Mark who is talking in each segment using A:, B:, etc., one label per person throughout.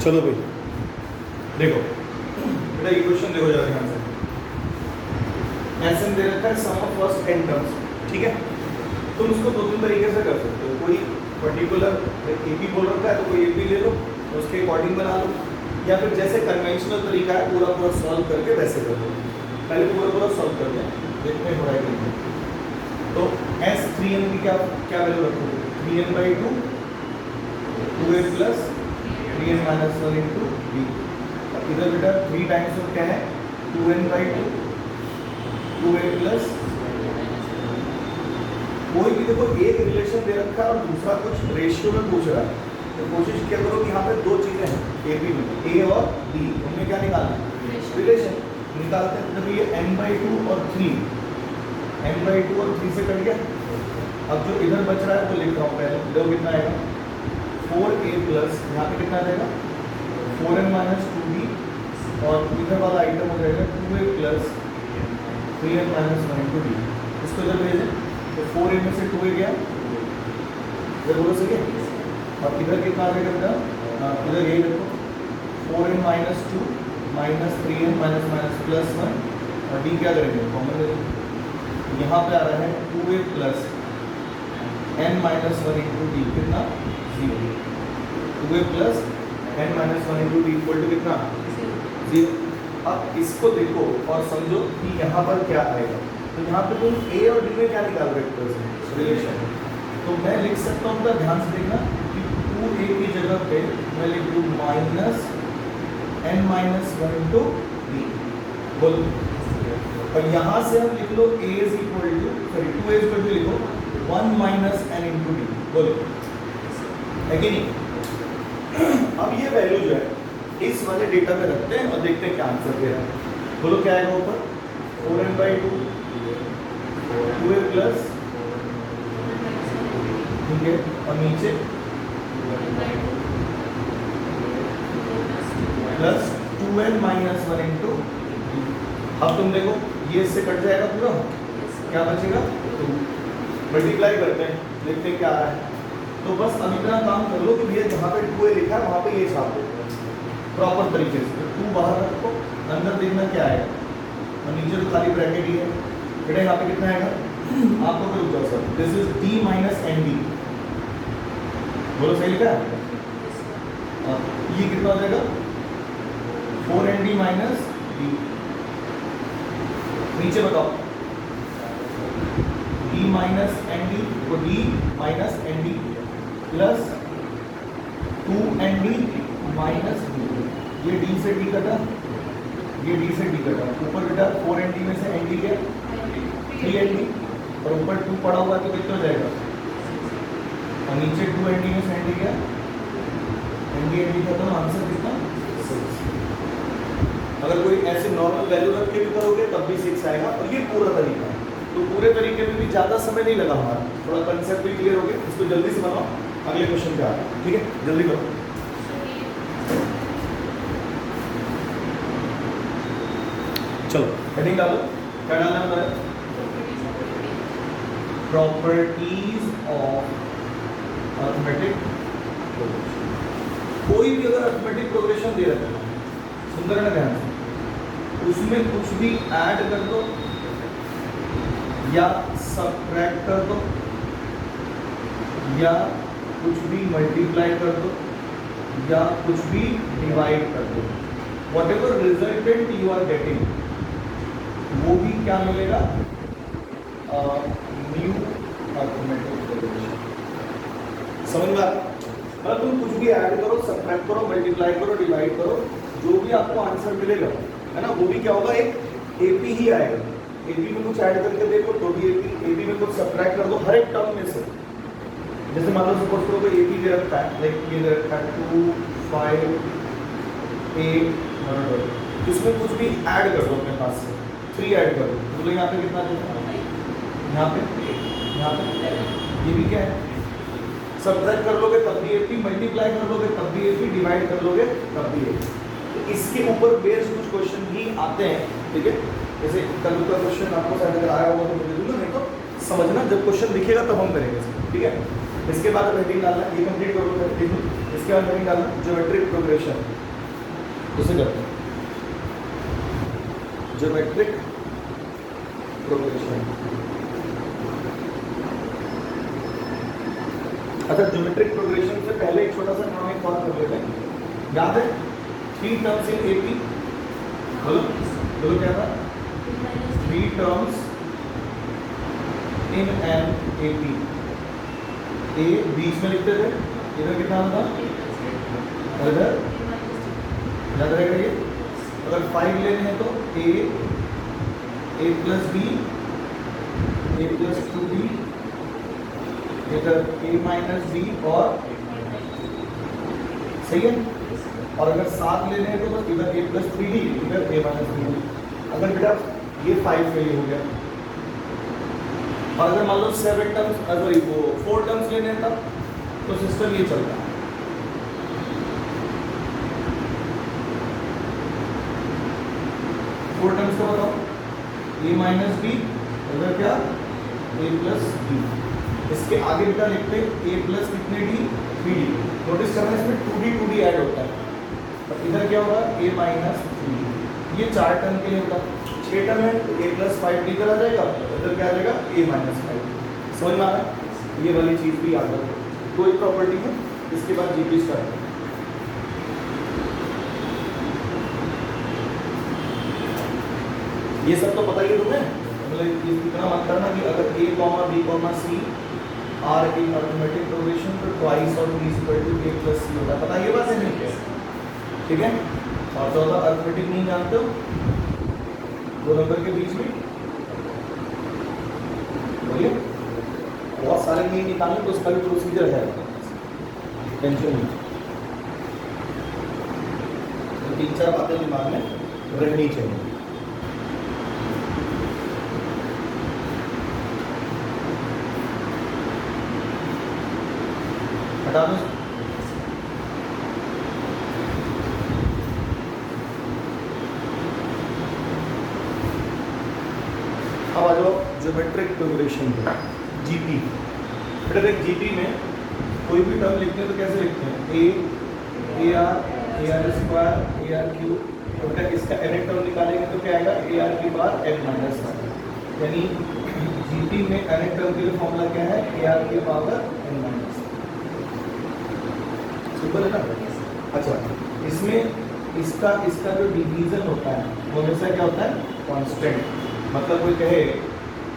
A: चलो भाई देखो बेटा ये क्वेश्चन देखो जरा ध्यान से। ऐसे दे रखा है सम ऑफ फर्स्ट n टर्म्स, ठीक है। तुम इसको दो तीन तरीके से कर सकते हो। कोई पर्टिकुलर एपी बोल रखा है तो कोई एपी ले लो, उसके अकॉर्डिंग बना लो, या फिर जैसे कन्वेंशनल तरीका है पूरा पूरा सॉल्व करके वैसे कर लो। पहले पूरा पूरा सॉल्व कर लें, देखते हैं थोड़ा ही। तो s 3n की क्या क्या वैल्यू रखोगे? 3n/2 2a plus 3n minus 1 into b। अब इधर बेटा 3 टाइम्स ऑफ क्या है? 2n/2 2a प्लस, कोई भी देखो एक रिलेशन दे रखा है और दूसरा कुछ रेशियो में पूछ रहा है, तो कोशिश क्या करो कि यहाँ पे दो चीजें हैं ए बी में, ए और बी, उनमें क्या निकालना है? रिलेशन निकालते हैं। जब ये n/2 और 3, n/2 और 3 से कट गया। अब जो इधर बच रहा है वो लिख रहा हूँ पहले। इधर कितना आएगा? 4a प्लस, यहाँ पे कितना आ जाएगा? 4n माइनस 2b, और इधर वाला आइटम हो जाएगा 2a plus 3n minus 1 into b। इसको जब भेजें तो 4a में से 2a गया, इधर बोलो सही है। और इधर कितना आ जाएगा बेटा? इधर यही रखो 4n minus 2 minus 3n minus minus plus 1, और d क्या करेंगे? कॉमन ले लेंगे। यहाँ पे आ रहा है 2a plus n minus 1 into d, कितना? 0। 2a plus n minus 1 into d equal to कितना? 0। अब इसको देखो और समझो कि यहाँ पर क्या आएगा। तो यहाँ पे तुम a और d में क्या निकाल रहे हो? रिलेशन। तो मैं लिख सकता हूँ, तो ध्यान से देखना कि 2a की जगह पे मैं लिख दूँ minus n minus 1 into d, बोलो। और यहाँ से हम लिख लो a is equal to, sorry 2a is equal to लिखो 1 माइनस n इंटू डी, बोलो, है कि नहीं? अब ये वैल्यू जो है इस वाले डेटा में रखते हैं और देखते हैं क्या आंसर दे रहा है। बोलो क्या आएगा ऊपर? 4n/2 2a प्लस, ठीक है, और नीचे प्लस 2n माइनस 1 इंटू। अब तुम देखो ये इससे कट जाएगा पूरा, क्या बचेगा? 2। मल्टीप्लाई करते हैं, देखते हैं क्या आ रहा है। तो बस अब इतना काम कर लो कि भैया जहाँ पे 2a लिखा है वहाँ पे ये छाप दो प्रॉपर तरीके से। 2 बाहर रखो, अंदर देखना क्या आएगा, और नीचे तो खाली ब्रैकेट ही है बेटा। यहाँ पे कितना आएगा? आपको रुक जाओ sir, this is d minus n d, बोलो सही लिखा है? ये कितना हो जाएगा? 4nd minus d। नीचे बताओ d माइनस एन डी, तो d minus n d plus 2nd minus d। ये d से d कटा, ये d से d कटा। ऊपर बेटा 4nd में से nd गया 3nd, और ऊपर 2 पड़ा हुआ तो कितना हो जाएगा? और नीचे 2nd में से nd गया, nd खत्म, आंसर कितना? 6। अगर कोई ऐसे नॉर्मल वैल्यू रख के भी करोगे तब भी 6 आएगा। और ये पूरा तरीका है, तो पूरे तरीके में भी ज़्यादा समय नहीं लगा हमारा, थोड़ा कंसेप्ट भी क्लियर हो गया। इसको जल्दी से बनाओ, अगले क्वेश्चन पे आ रहा है, ठीक है? जल्दी करो। चलो हेडिंग डालो, क्या डालना है बताया? Properties of arithmetic progression. कोई भी अगर अरिथमेटिक प्रोग्रेशन दे रखा है, सुंदर ना ध्यान से, उसमें कुछ भी ऐड कर दो या सबट्रैक्ट कर दो या कुछ भी मल्टीप्लाई कर दो या कुछ भी डिवाइड कर दो, whatever resultant you are getting वो भी क्या मिलेगा? New arithmetic progression. समझ में आ रहा? मतलब तुम कुछ भी ऐड करो, सबट्रैक्ट करो, मल्टीप्लाई करो, डिवाइड करो, जो भी आपको आंसर मिलेगा, है ना, वो भी क्या होगा? एक एपी ही आएगा। एपी में कुछ ऐड करके देखो तो भी एपी, एपी में कुछ सबट्रैक्ट कर दो हर एक टर्म में से। जैसे मान लो सपोज करो कोई एपी दे रखा है, लाइक ये दे रखा है 2 5 8 इसमें कुछ भी ऐड कर दो अपने पास से, 3 ऐड कर दो, तो यहाँ पे कितना देगा? यहाँ पे ये भी क्या है? सबट्रैक्ट कर लोगे तब भी एपी, मल्टीप्लाई कर लोगे तब भी एपी, डिवाइड कर लोगे तब भी एपी। तो इसके ऊपर बेस्ड कुछ क्वेश्चन भी आते हैं, ठीक है? जैसे कल का क्वेश्चन आपको शायद अगर आया होगा तो मुझे दूंगा, नहीं तो समझना जब क्वेश्चन दिखेगा तब हम करेंगे, ठीक है? इसके बाद हेडिंग डालना, ये कंप्लीट करो देखो। इसके बाद हेडिंग डालना ज्योमेट्रिक प्रोग्रेशन, उसे करते हैं ज्योमेट्रिक प्रोग्रेशन। अच्छा, ज्योमेट्रिक प्रोग्रेशन से पहले एक छोटा सा काम एक और कर लेते हैं। याद है 3 टर्म्स इन एपी, बोलो बोलो क्या था? 3 टर्म्स इन एन एपी। ए बीच में लिखते थे, इधर कितना होता? इधर याद रहेगा ये। अगर 5 लेने हैं तो ए प्लस बी, ए प्लस 2b, इधर a माइनस बी, और सही है। और अगर 7 लेने हैं तो बस इधर a प्लस 3d, इधर a माइनस 3d। अगर बेटा ये 5 फेल हो गया, और अगर मान लो 7 टर्म्स सॉरी वो 4 टर्म्स लेने हैं तब तो सिस्टम ये चलता है। टर्म्स को बताओ, a माइनस बी, अगर क्या a प्लस बी। इसके आगे बेटा लिखते हैं a प्लस कितने d, 3d। नोटिस करना इसमें 2d ऐड होता है, तो इधर क्या होगा a माइनस 3d। ये 4 टर्म के लिए होगा। 6 टर्म है तो a प्लस 5d इधर आ जाएगा, इधर क्या आ जाएगा a माइनस 5। समझ में आ रहा है? ये वाली चीज़ भी याद रखो। कोई प्रॉपर्टी है, इसके बाद जीपी स्टार्ट। ये सब तो पता ही है तुम्हें, मतलब इतना मत करना कि अगर a, b, c आर की अरिथमेटिक प्रोग्रेशन तो twice of b equal to a plus c होता है। पता ये बात है नहीं? ठीक है। और चौथा अरिथमेटिक नहीं जानते हो, 2 नंबर के बीच में बोलिए। बहुत सारे नहीं निकालने तो उसका भी प्रोसीजर है, टेंशन नहीं। तो 3-4 बातें दिमाग में रखनी चाहिए। हटा दो। अब आ जाओ ज्योमेट्रिक प्रोग्रेशन पे, जीपी। बेटा देख, जीपी में कोई भी टर्म लिखते हैं तो कैसे लिखते हैं? ए आर स्क्वायर, ए आर क्यूब। तो बेटा इसका एन टर्म निकालेंगे तो क्या आएगा? ए आर की बार एन माइनस 1। यानी जीपी में एन टर्म के लिए फॉर्मूला क्या है? ए आर की पावर एन माइनस। सिंपल है ना? अच्छा, इसमें इसका जो डिवीजन होता है वो हमेशा क्या होता है? कांस्टेंट। मतलब कोई कहे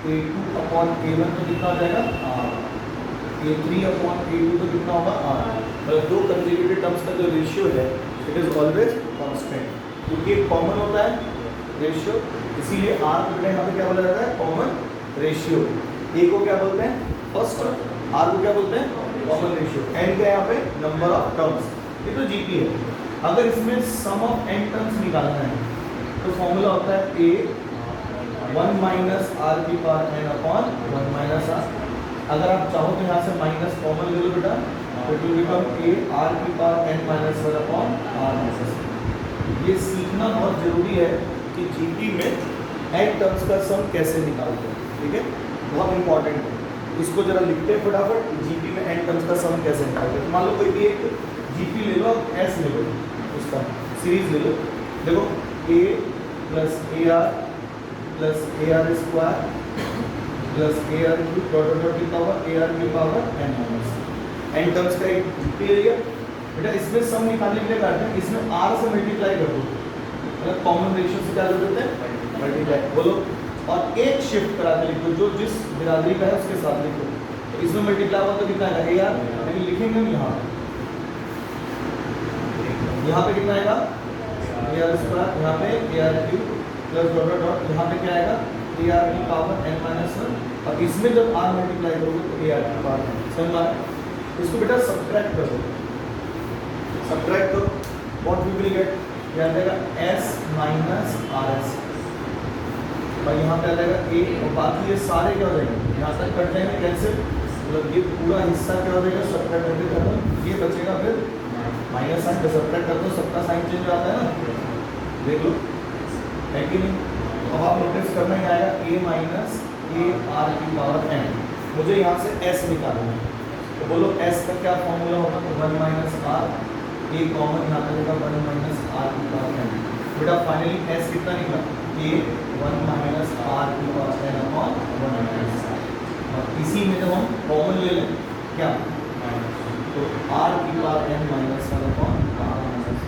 A: a2/a1 तो कितना हो जाएगा? r। a3/a2 तो कितना होगा? r। मतलब 2 कंसेक्यूटिव टर्म्स का जो रेशियो है इट इज ऑलवेज कांस्टेंट, क्योंकि एक कॉमन होता है रेशियो, इसीलिए r को यहाँ पे क्या बोला जाता है? Common ratio. a को क्या बोलते हैं? फर्स्ट। r को क्या बोलते हैं? Common ratio. n क्या है यहाँ पे? Number of terms. ये तो जीपी है। अगर इसमें सम ऑफ n टर्म्स निकालना है तो फॉर्मूला होता है a 1 माइनस r की power n upon 1 minus r। अगर आप चाहो तो यहाँ से माइनस कॉमन ले लो बेटा, तो it will become a r की power n minus 1 upon r minus. ये सीखना बहुत जरूरी है कि जीपी में n टर्म्स का सम कैसे निकालते हैं। ठीक है, बहुत इंपॉर्टेंट है। इसको जरा लिखते हैं फटाफट, जीपी में n टर्म्स का सम कैसे निकालते हैं। मान लो कोई भी एक जीपी ले लो, s ले लो, उसका सीरीज ले लो। देखो a plus a r plus a r square plus a r cube dot dot की पावर ए आर की power n minus n terms का एक जीपी ले लिया। बेटा इसमें सम निकालने के लिए करते हैं, इसमें आर से मल्टीप्लाई कर दो, मतलब कॉमन रेशियो से क्या कर देते हैं? मल्टीप्लाई। बोलो, और एक शिफ्ट करा के लिखो, जो जिस बिरादरी का है उसके साथ लिखो। तो इसमें मल्टीप्लाई हुआ तो कितना आएगा? ए आर, लेकिन लिखेंगे हम यहाँ पे कितना आएगा? ए आर स्क्वायर, यहाँ पे ए r cube plus dot dot, यहाँ पे क्या आएगा? ए आर की पावर n माइनस 1। और इसमें जब r मल्टीप्लाई करोगे तो ए आर की पावर n। समझ में आया? इसको बेटा सब्ट्रैक्ट कर दो, सब्ट्रैक्ट करो, व्हाट वी विल गेट? यहाँ आएगा s माइनस आर एस, और यहाँ पे आ जाएगा a, और बाकी ये सारे क्या हो जाएंगे? यहाँ तक कट जाएंगे कैंसिल, मतलब ये पूरा हिस्सा क्या हो जाएगा? सब्ट्रैक्ट करके कर दो, ये बचेगा फिर माइनस साइन पे सब्ट्रैक्ट कर दो, सबका साइन चेंज हो जाता है ना, देख लो है कि नहीं? अब आप नोटिस करना ही आएगा a माइनस ए आर की पावर n। मुझे यहाँ से s निकालना है, तो बोलो S का क्या फॉर्मूला होगा, तो 1 माइनस आर, ए कॉमन यहाँ पे होगा 1 माइनस आर की पावर n। बेटा फाइनली S कितना निकला, ए 1 माइनस आर की power n upon 1 minus r. और इसी में जब हम कॉमन ले लें क्या, तो आर की power n minus 1 upon r minus.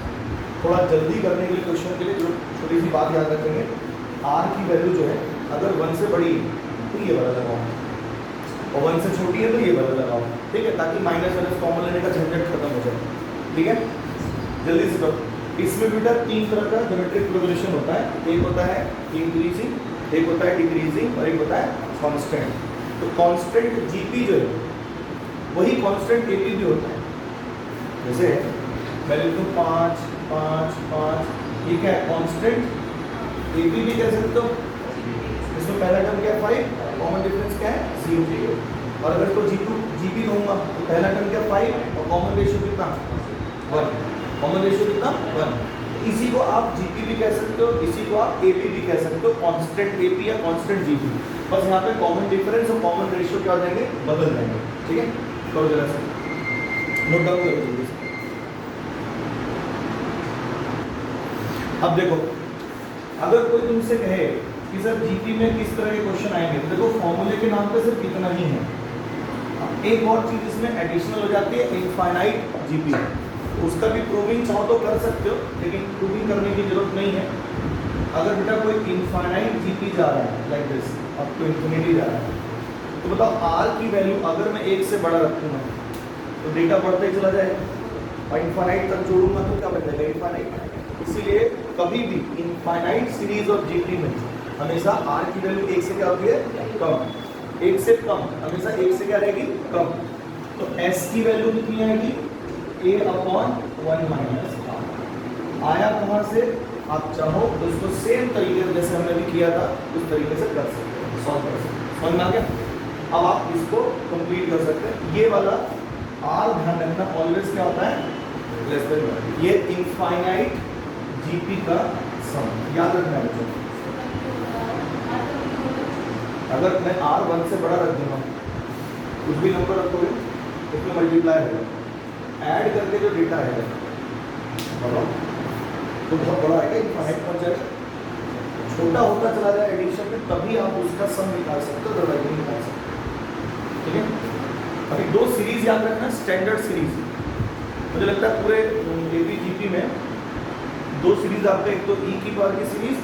A: थोड़ा जल्दी करने के लिए क्वेश्चन के लिए जो छोटी सी बात याद रखेंगे, आर की वैल्यू जो है अगर 1 से बड़ी है तो ये वाला लगाओ, और 1 से छोटी है तो ये वाला लगाओ, ठीक है, ताकि माइनस माइनस कॉमन लेने का झंझट खत्म हो जाए। ठीक है, जल्दी से करो। इसमें बेटा 3 तरह का ज्योमेट्रिक प्रोग्रेशन होता है, एक होता है इंक्रीजिंग, एक होता है डिक्रीजिंग और एक होता है कांस्टेंट। तो कांस्टेंट जीपी जो है वही कांस्टेंट एपी भी होता है। जैसे मैं लिख दूं 5 5 5, ये क्या है कांस्टेंट, एपी भी कह सकते हो। इसमें पहला टर्म क्या है 5, कॉमन डिफरेंस क्या है 0। और अगर इसको जीपी कहूँगा तो पहला टर्म क्या 5 और कॉमन रेशियो कितना 1, कॉमन रेशियो कितना 1। इसी को आप जीपी भी कह सकते हो, इसी को आप एपी भी कह सकते हो, कांस्टेंट एपी या कांस्टेंट जीपी। बस यहाँ पे कॉमन डिफरेंस और कॉमन रेशियो क्या हो जाएंगे, बदल जाएंगे। ठीक है, करो जरा से नोट डाउन करो जल्दी से। अब देखो, अगर कोई तुमसे कहे कि सर जीपी में किस तरह के क्वेश्चन आएंगे, तो देखो फॉर्मूले के नाम पे सिर्फ इतना ही है। एक और चीज इसमें एडिशनल हो जाती है, इनफाइनाइट जीपी। उसका भी प्रूविंग चाहो तो कर सकते हो, लेकिन प्रूविंग करने की जरूरत नहीं है। अगर बेटा कोई इनफाइनाइट जीपी जा रहा है लाइक दिस, अब तो इन्फिनिटी जा रहा है, तो बताओ आर की वैल्यू अगर मैं 1 से बड़ा रखूंगा तो डेटा बढ़ता ही चला जाएगा, और इनफाइनाइट तक जोड़ूंगा तो क्या बन जाएगा इनफाइनाइट। इसीलिए कभी भी इनफाइनाइट सीरीज ऑफ जीपी में हमेशा आर की वैल्यू 1 से क्या होती है, कम, 1 से कम, हमेशा 1 से क्या रहेगी, कम। तो S की वैल्यू कितनी आएगी, a अपॉन 1 माइनस आर। आया कहाँ से, आप चाहो तो उसको सेम तरीके से जैसे हमने भी किया था उस तरीके से कर सकते हैं, सॉल्व कर सकते हैं। समझ में आ गया। अब आप इसको कंप्लीट कर सकते हैं। ये वाला R ध्यान रखना ऑलवेज क्या होता है, लेस देन 1। ये इनफाइनाइट जीपी का सम याद रखना है। अगर मैं R 1 से बड़ा रख दूंगा, कुछ भी नंबर रखोगे उसमें मल्टीप्लाई होगा, ऐड करके जो डेटा आएगा तो बहुत बड़ा आएगा, इनफाइनाइट पहुंच जाएगा। छोटा होता चला जाए एडिशन में, तभी आप उसका सम निकाल सकते हो, अदरवाइज नहीं निकाल सकते। ठीक है, अभी 2 सीरीज याद रखना, स्टैंडर्ड सीरीज। मुझे लगता है पूरे एपी जीपी में 2 सीरीज आपको, एक तो ई की पावर की सीरीज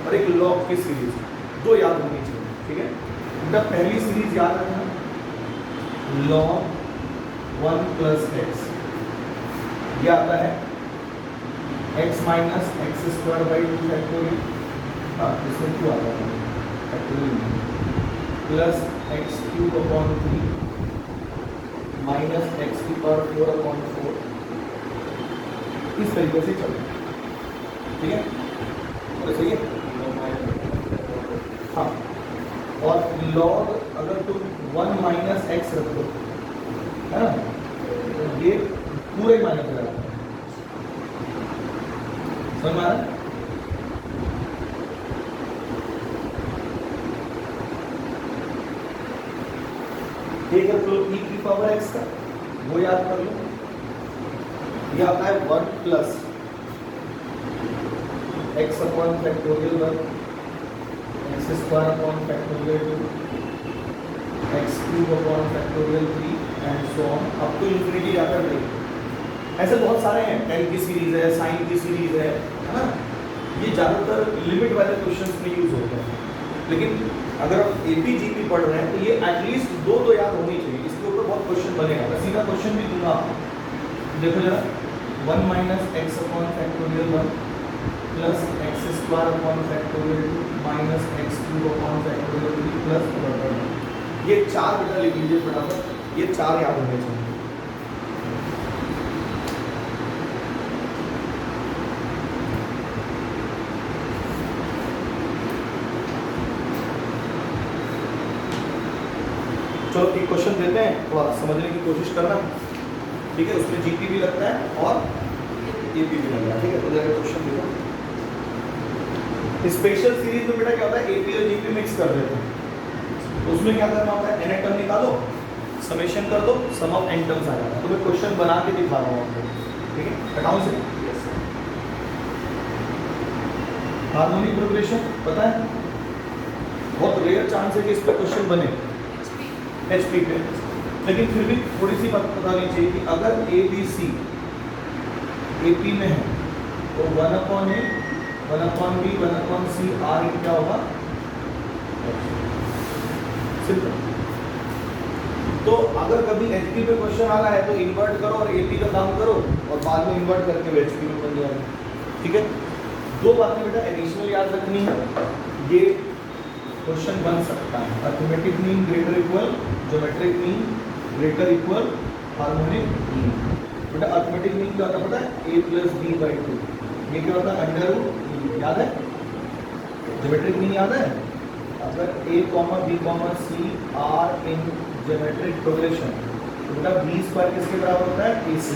A: और एक लॉग की सीरीज, 2 याद होनी चाहिए। ठीक है, इनका पहली सीरीज याद रखना, log 1 प्लस एक्स, ये आता है x minus x square by 2 factorial, हाँ इसमें क्यों आता है factorial, plus x cube upon 3 minus x की पावर 4 अपॉन 4, इस तरीके से चलता है। ठीक है, तो सही है। हाँ, और log अगर तुम 1 माइनस एक्स रख दो, है ना, तो ये पूरे माइनस हो जाएगा। समझ में आ रहा है? एक रख लो e की पावर x का, वो याद कर लो। ये आता है 1 plus x upon factorial 1, x square upon factorial 2, x cube upon factorial 3 and so on up to infinity जाकर रहेगी। ऐसे बहुत सारे हैं, टेन की सीरीज है, साइन की सीरीज है ना। ये ज़्यादातर लिमिट वाले क्वेश्चंस में यूज होते हैं, लेकिन अगर आप एपीजीपी पढ़ रहे हैं तो ये एटलीस्ट 2 तो याद होनी चाहिए। इसके ऊपर बहुत क्वेश्चन बनेगा, मैं सीधा क्वेश्चन भी दूंगा आपको। देखो जरा, 1 minus x upon factorial 1 plus x square upon factorial 2 minus x cube upon factorial 3 plus, ये 4 बेटा लिख लीजिए फटाफट, ये 4 याद होने चाहिए। चलो एक क्वेश्चन देते हैं, थोड़ा समझने की कोशिश करना। ठीक है, उसमें जीपी भी लगता है और एपी भी लगता है। ठीक है, तो जरा क्वेश्चन देखो। स्पेशल सीरीज में बेटा क्या होता है, एपी और जीपी मिक्स कर देते हैं। तो उसमें क्या करना होता है, एन टर्म निकालो, समेशन कर दो, सम ऑफ n टर्म्स आ जाएगा। तो मैं क्वेश्चन बना के दिखा रहा हूँ आपको, ठीक है? हटाऊं से हार्मोनिक प्रोग्रेशन पता है, बहुत रेयर चांस है कि इस पर क्वेश्चन बने HP पे, लेकिन फिर भी थोड़ी सी बात पता होनी चाहिए कि अगर ABC AP में है तो 1/A 1/B 1/C R क्या होगा, सिंपल। तो अगर कभी HP पे क्वेश्चन आ रहा है तो इन्वर्ट करो और AP का काम करो और बाद में इन्वर्ट करके HP में बन जाएगा, ठीक है? दो बातें बेटा एडिशनल याद रखनी है, ये क्वेश्चन बन सकता है। Arithmetic mean greater equal geometric mean greater equal harmonic mean. बेटा अर्थमेटिक मीन क्या होता है पता है, A + B/2। ये क्या होता है, अंडर याद है? ज्योमेट्रिक मीन याद है? अगर A, B, C are in geometric progression तो बेटा B² किसके बराबर होता है, AC।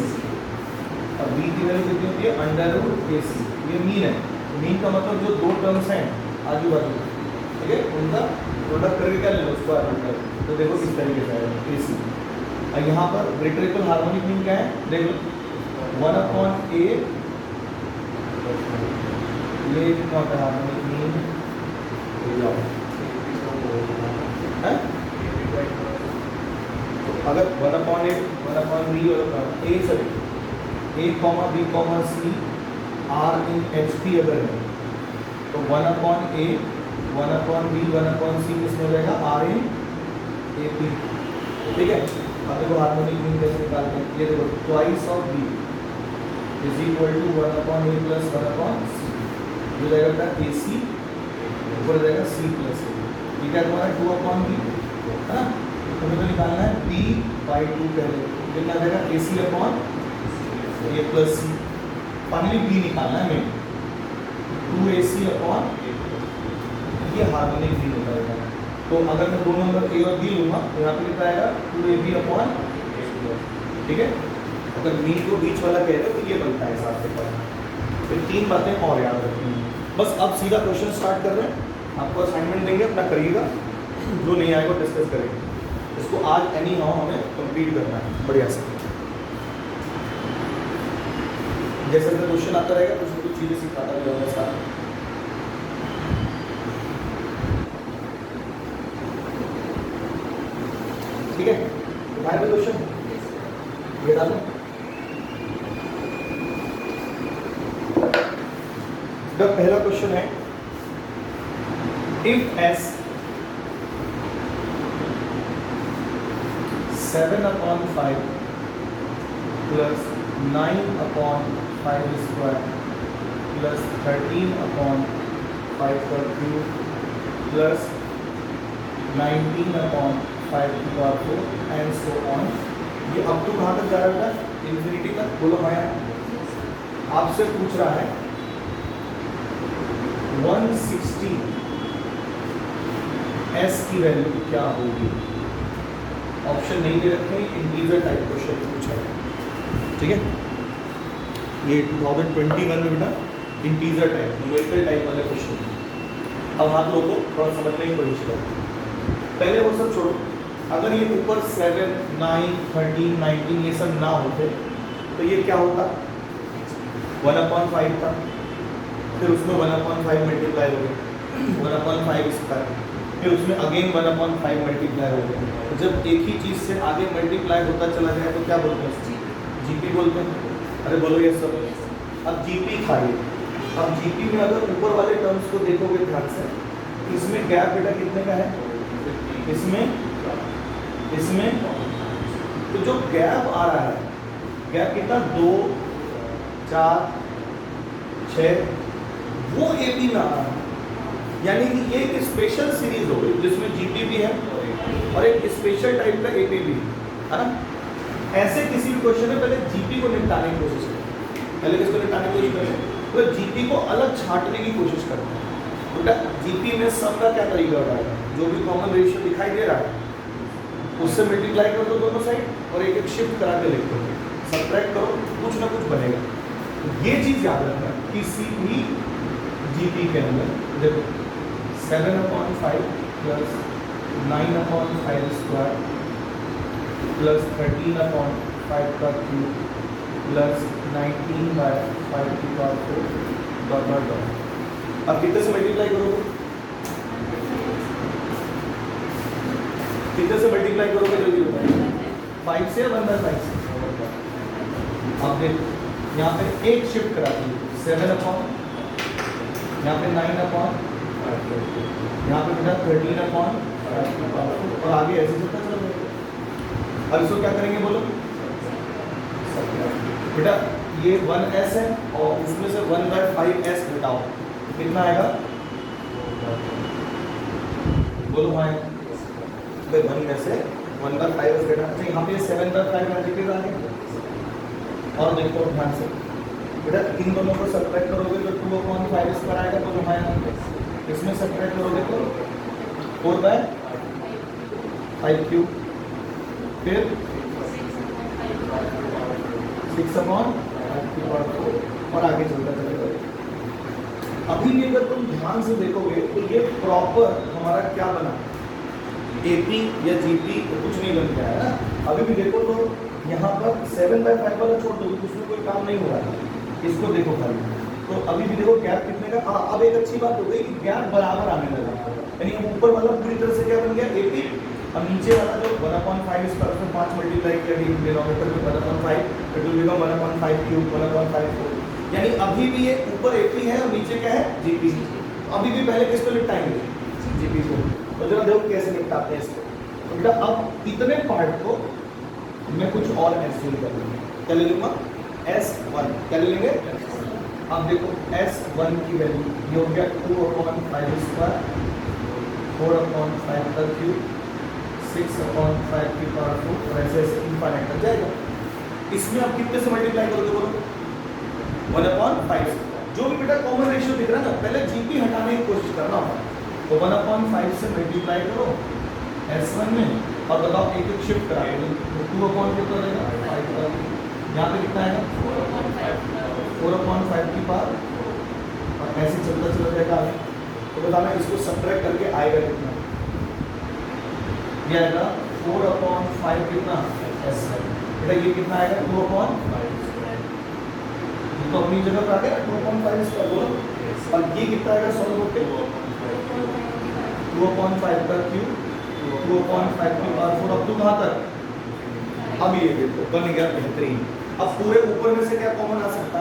A: और B की वैल्यू कितनी होती है, अंडर√AC। ये मीन है। मीन का मतलब जो दो टर्म्स हैं आजू बाजू, ठीक है, उनका प्रोडक्ट करके क्या ले लो, स्क्वायर रूट। तो देखो किस तरीके से है AC। और यहाँ पर ग्रेटर इक्वल हार्मोनिक मीन क्या है, देख लो 1/A, ये कितना होता है हार्मोनिक मीन, अगर 1/A 1/B और A sorry A, B, C R in HP अगर है तो 1/A 1/B 1/C किसमें हो जाएगा, R इन AP, ठीक है? अब देखो हार्मोनिक मीन कैसे निकालते हैं, ये देखो twice of B is equal to 1/A plus 1/C, जो जाएगा AC ऊपर जाएगा C प्लस A, ठीक है? तुम्हारा 2/B है ना, तुम्हें तो निकालना है B/2 पहले, कितना जाएगा AC/A plus C, finally B निकालना है हमें 2AC/, ये हार्मोनिक मीन होता है। तो अगर मैं दोनों नंबर A और B लूँगा तो यहाँ पे कितना आएगा 2AB/, ठीक है? अगर मीन को बीच वाला कह रहे हो तो ये बनता है हिसाब से। फिर तीन बातें और याद रखनी है। बस अब सीधा क्वेश्चन स्टार्ट कर रहे हैं, आपको असाइनमेंट देंगे, अपना करिएगा, जो नहीं आएगा डिस्कस करेंगे। इसको आज एनी हाउ हमें कंप्लीट करना है बढ़िया से। जैसे जैसे क्वेश्चन आता रहेगा कुछ ना कुछ चीज़ें सिखाता भी होगा साथ। ठीक है, तुम्हारे भी क्वेश्चन ये डालो। पहला क्वेश्चन है, if S 7/5 plus 9/5 square plus 13/5³ plus 19/5⁴ and so on, ये अप टू कहाँ तक जा रहा है, इन्फिनिटी तक। बोलो माया, आपसे पूछ रहा है 160 S की वैल्यू क्या होगी। ऑप्शन नहीं दे रखे, इंटीजर टाइप क्वेश्चन पूछा है, ठीक है? ये 2021 में बेटा इंटीजर टाइप न्यूमेरिकल टाइप वाले क्वेश्चन। अब आप लोगों को थोड़ा समझने की कोशिश करो। पहले वो सब छोड़ो, अगर ये ऊपर 7, 9, 13, 19 ये सब ना होते तो ये क्या होता, 1/5 था, फिर उसमें 1/5 मल्टीप्लाई हो गया 1/5 स्क्वायर, फिर उसमें अगेन 1/5 मल्टीप्लाई हो गया। तो जब एक ही चीज़ से आगे मल्टीप्लाई होता चला जाए तो क्या बोलते हैं, जीपी बोलते हैं। अरे बोलो ये सब। अब जीपी खाइए, अब जीपी में अगर ऊपर वाले टर्म्स को देखोगे ध्यान से, इसमें गैप बेटा कितने का है, इसमें तो जो गैप आ रहा है, गैप कितना 2, 4, 6, वो एपी में आ रहा है। यानी कि ये एक स्पेशल सीरीज हो गई जिसमें जीपी भी है और एक स्पेशल टाइप का एपी भी है ना। ऐसे किसी भी क्वेश्चन में पहले जीपी को निपटाने की कोशिश करें, पहले किसको निपटाने की कोशिश करें, तो जीपी को अलग छांटने की कोशिश करते हैं। बेटा जीपी में सब का क्या तरीका होता है, जो भी कॉमन रेशियो दिखाई दे रहा है उससे मल्टीप्लाई कर दो दोनों साइड और एक एक शिफ्ट करा के लिख दो, सब्ट्रैक्ट करो, कुछ ना कुछ बनेगा। तो ये चीज़ याद रखना, किसी भी जीपी के अंदर देखो 7/5 प्लस 9/5 स्क्वायर प्लस 13/5 का क्यूब प्लस 19/5 की पावर 4 डॉट डॉट डॉट। अब कितने से मल्टीप्लाई करोगे? कितने से मल्टीप्लाई करोगे जल्दी बताइए? 5 से 1/5 से। अब देखो यहाँ पे एक शिफ्ट करा दी 7/, यहाँ पे 9/, यहाँ पे बेटा 13/, और आगे ऐसे चलता चला जाएगा। अब इसको क्या करेंगे बोलो बेटा, ये 1s है और उसमें से 1/5s घटाओ, कितना आएगा बोलो भाई? 1 में से 1/5s घटाना चाहिए। यहाँ पे 7/5 मल्टीप्लाई आ गया। और देखो ध्यान से बेटा, इन दोनों को सब्ट्रैक्ट करोगे तो 2/5 पर आएगा, तो हमारे इसमें सब्ट्रैक्ट करोगे तो 4/5 क्यूब, फिर 6/5 की पावर 4 और आगे चलता चलेगा। अभी भी अगर तुम ध्यान से देखोगे तो ये प्रॉपर हमारा क्या बना, एपी या जीपी तो कुछ नहीं बन गया है ना। अभी भी देखो तो यहाँ पर 7/5 वाला छोड़ दो, उसमें कोई काम नहीं हो रहा है। इसको देखो खाली, तो अभी भी देखो गैप कितने का। अब एक अच्छी बात हो गई कि गैप बराबर आने लगा, यानी ऊपर वाला पूरी तरह से क्या बन गया एपी, और नीचे वाला जो 1/5 इस पर 5 मल्टीप्लाई किया डिनोमिनेटर में 1/5, इट विल बिकम 1/5 क्यूब 1/5 4, यानी अभी भी ये ऊपर एपी है और नीचे क्या है जीपी। अभी भी पहले किस को निपटाएंगे? जीपी को। तो जरा देखो कैसे निपटाते हैं इसको। तो बेटा अब इतने पार्ट को मैं कुछ और ऐसे ही कर लूँगा, क्या ले लूँगा S1, क्या ले लेंगे? अब देखो S1 की वैल्यू ये हो गया 2/5², 4/5 का क्यूब, 6/5 की पावर 4 और ऐसे ऐसे इनफाइनाइट तक जाएगा। इसमें आप कितने से मल्टीप्लाई करोगे बोलो? 1/5। जो भी बेटा कॉमन रेशियो दिख रहा है ना, पहले जीपी हटाने की कोशिश करना होगा। तो 1/5 से मल्टीप्लाई करो S1 में, और बताओ एक एक शिफ्ट करा दो, 2/5 कितना रहेगा 5 का, यहाँ पे कितना आएगा 4/5 की पावर, और ऐसे चलता चला जाएगा आगे। तो बताना इसको सब्ट्रैक्ट करके आएगा कितना? ये आएगा 4/5 कितना S1, बेटा ये कितना आएगा 2/5, तो अपनी जगह पर आ गया 2/5 इसका बोलो। और ये कितना आएगा सॉल्व होके 2/5 का क्यूब 2/5 की पावर 4। अब तो कहाँ तक? अब ये देखो बन गया बेहतरीन। अब पूरे ऊपर में से क्या कॉमन आ सकता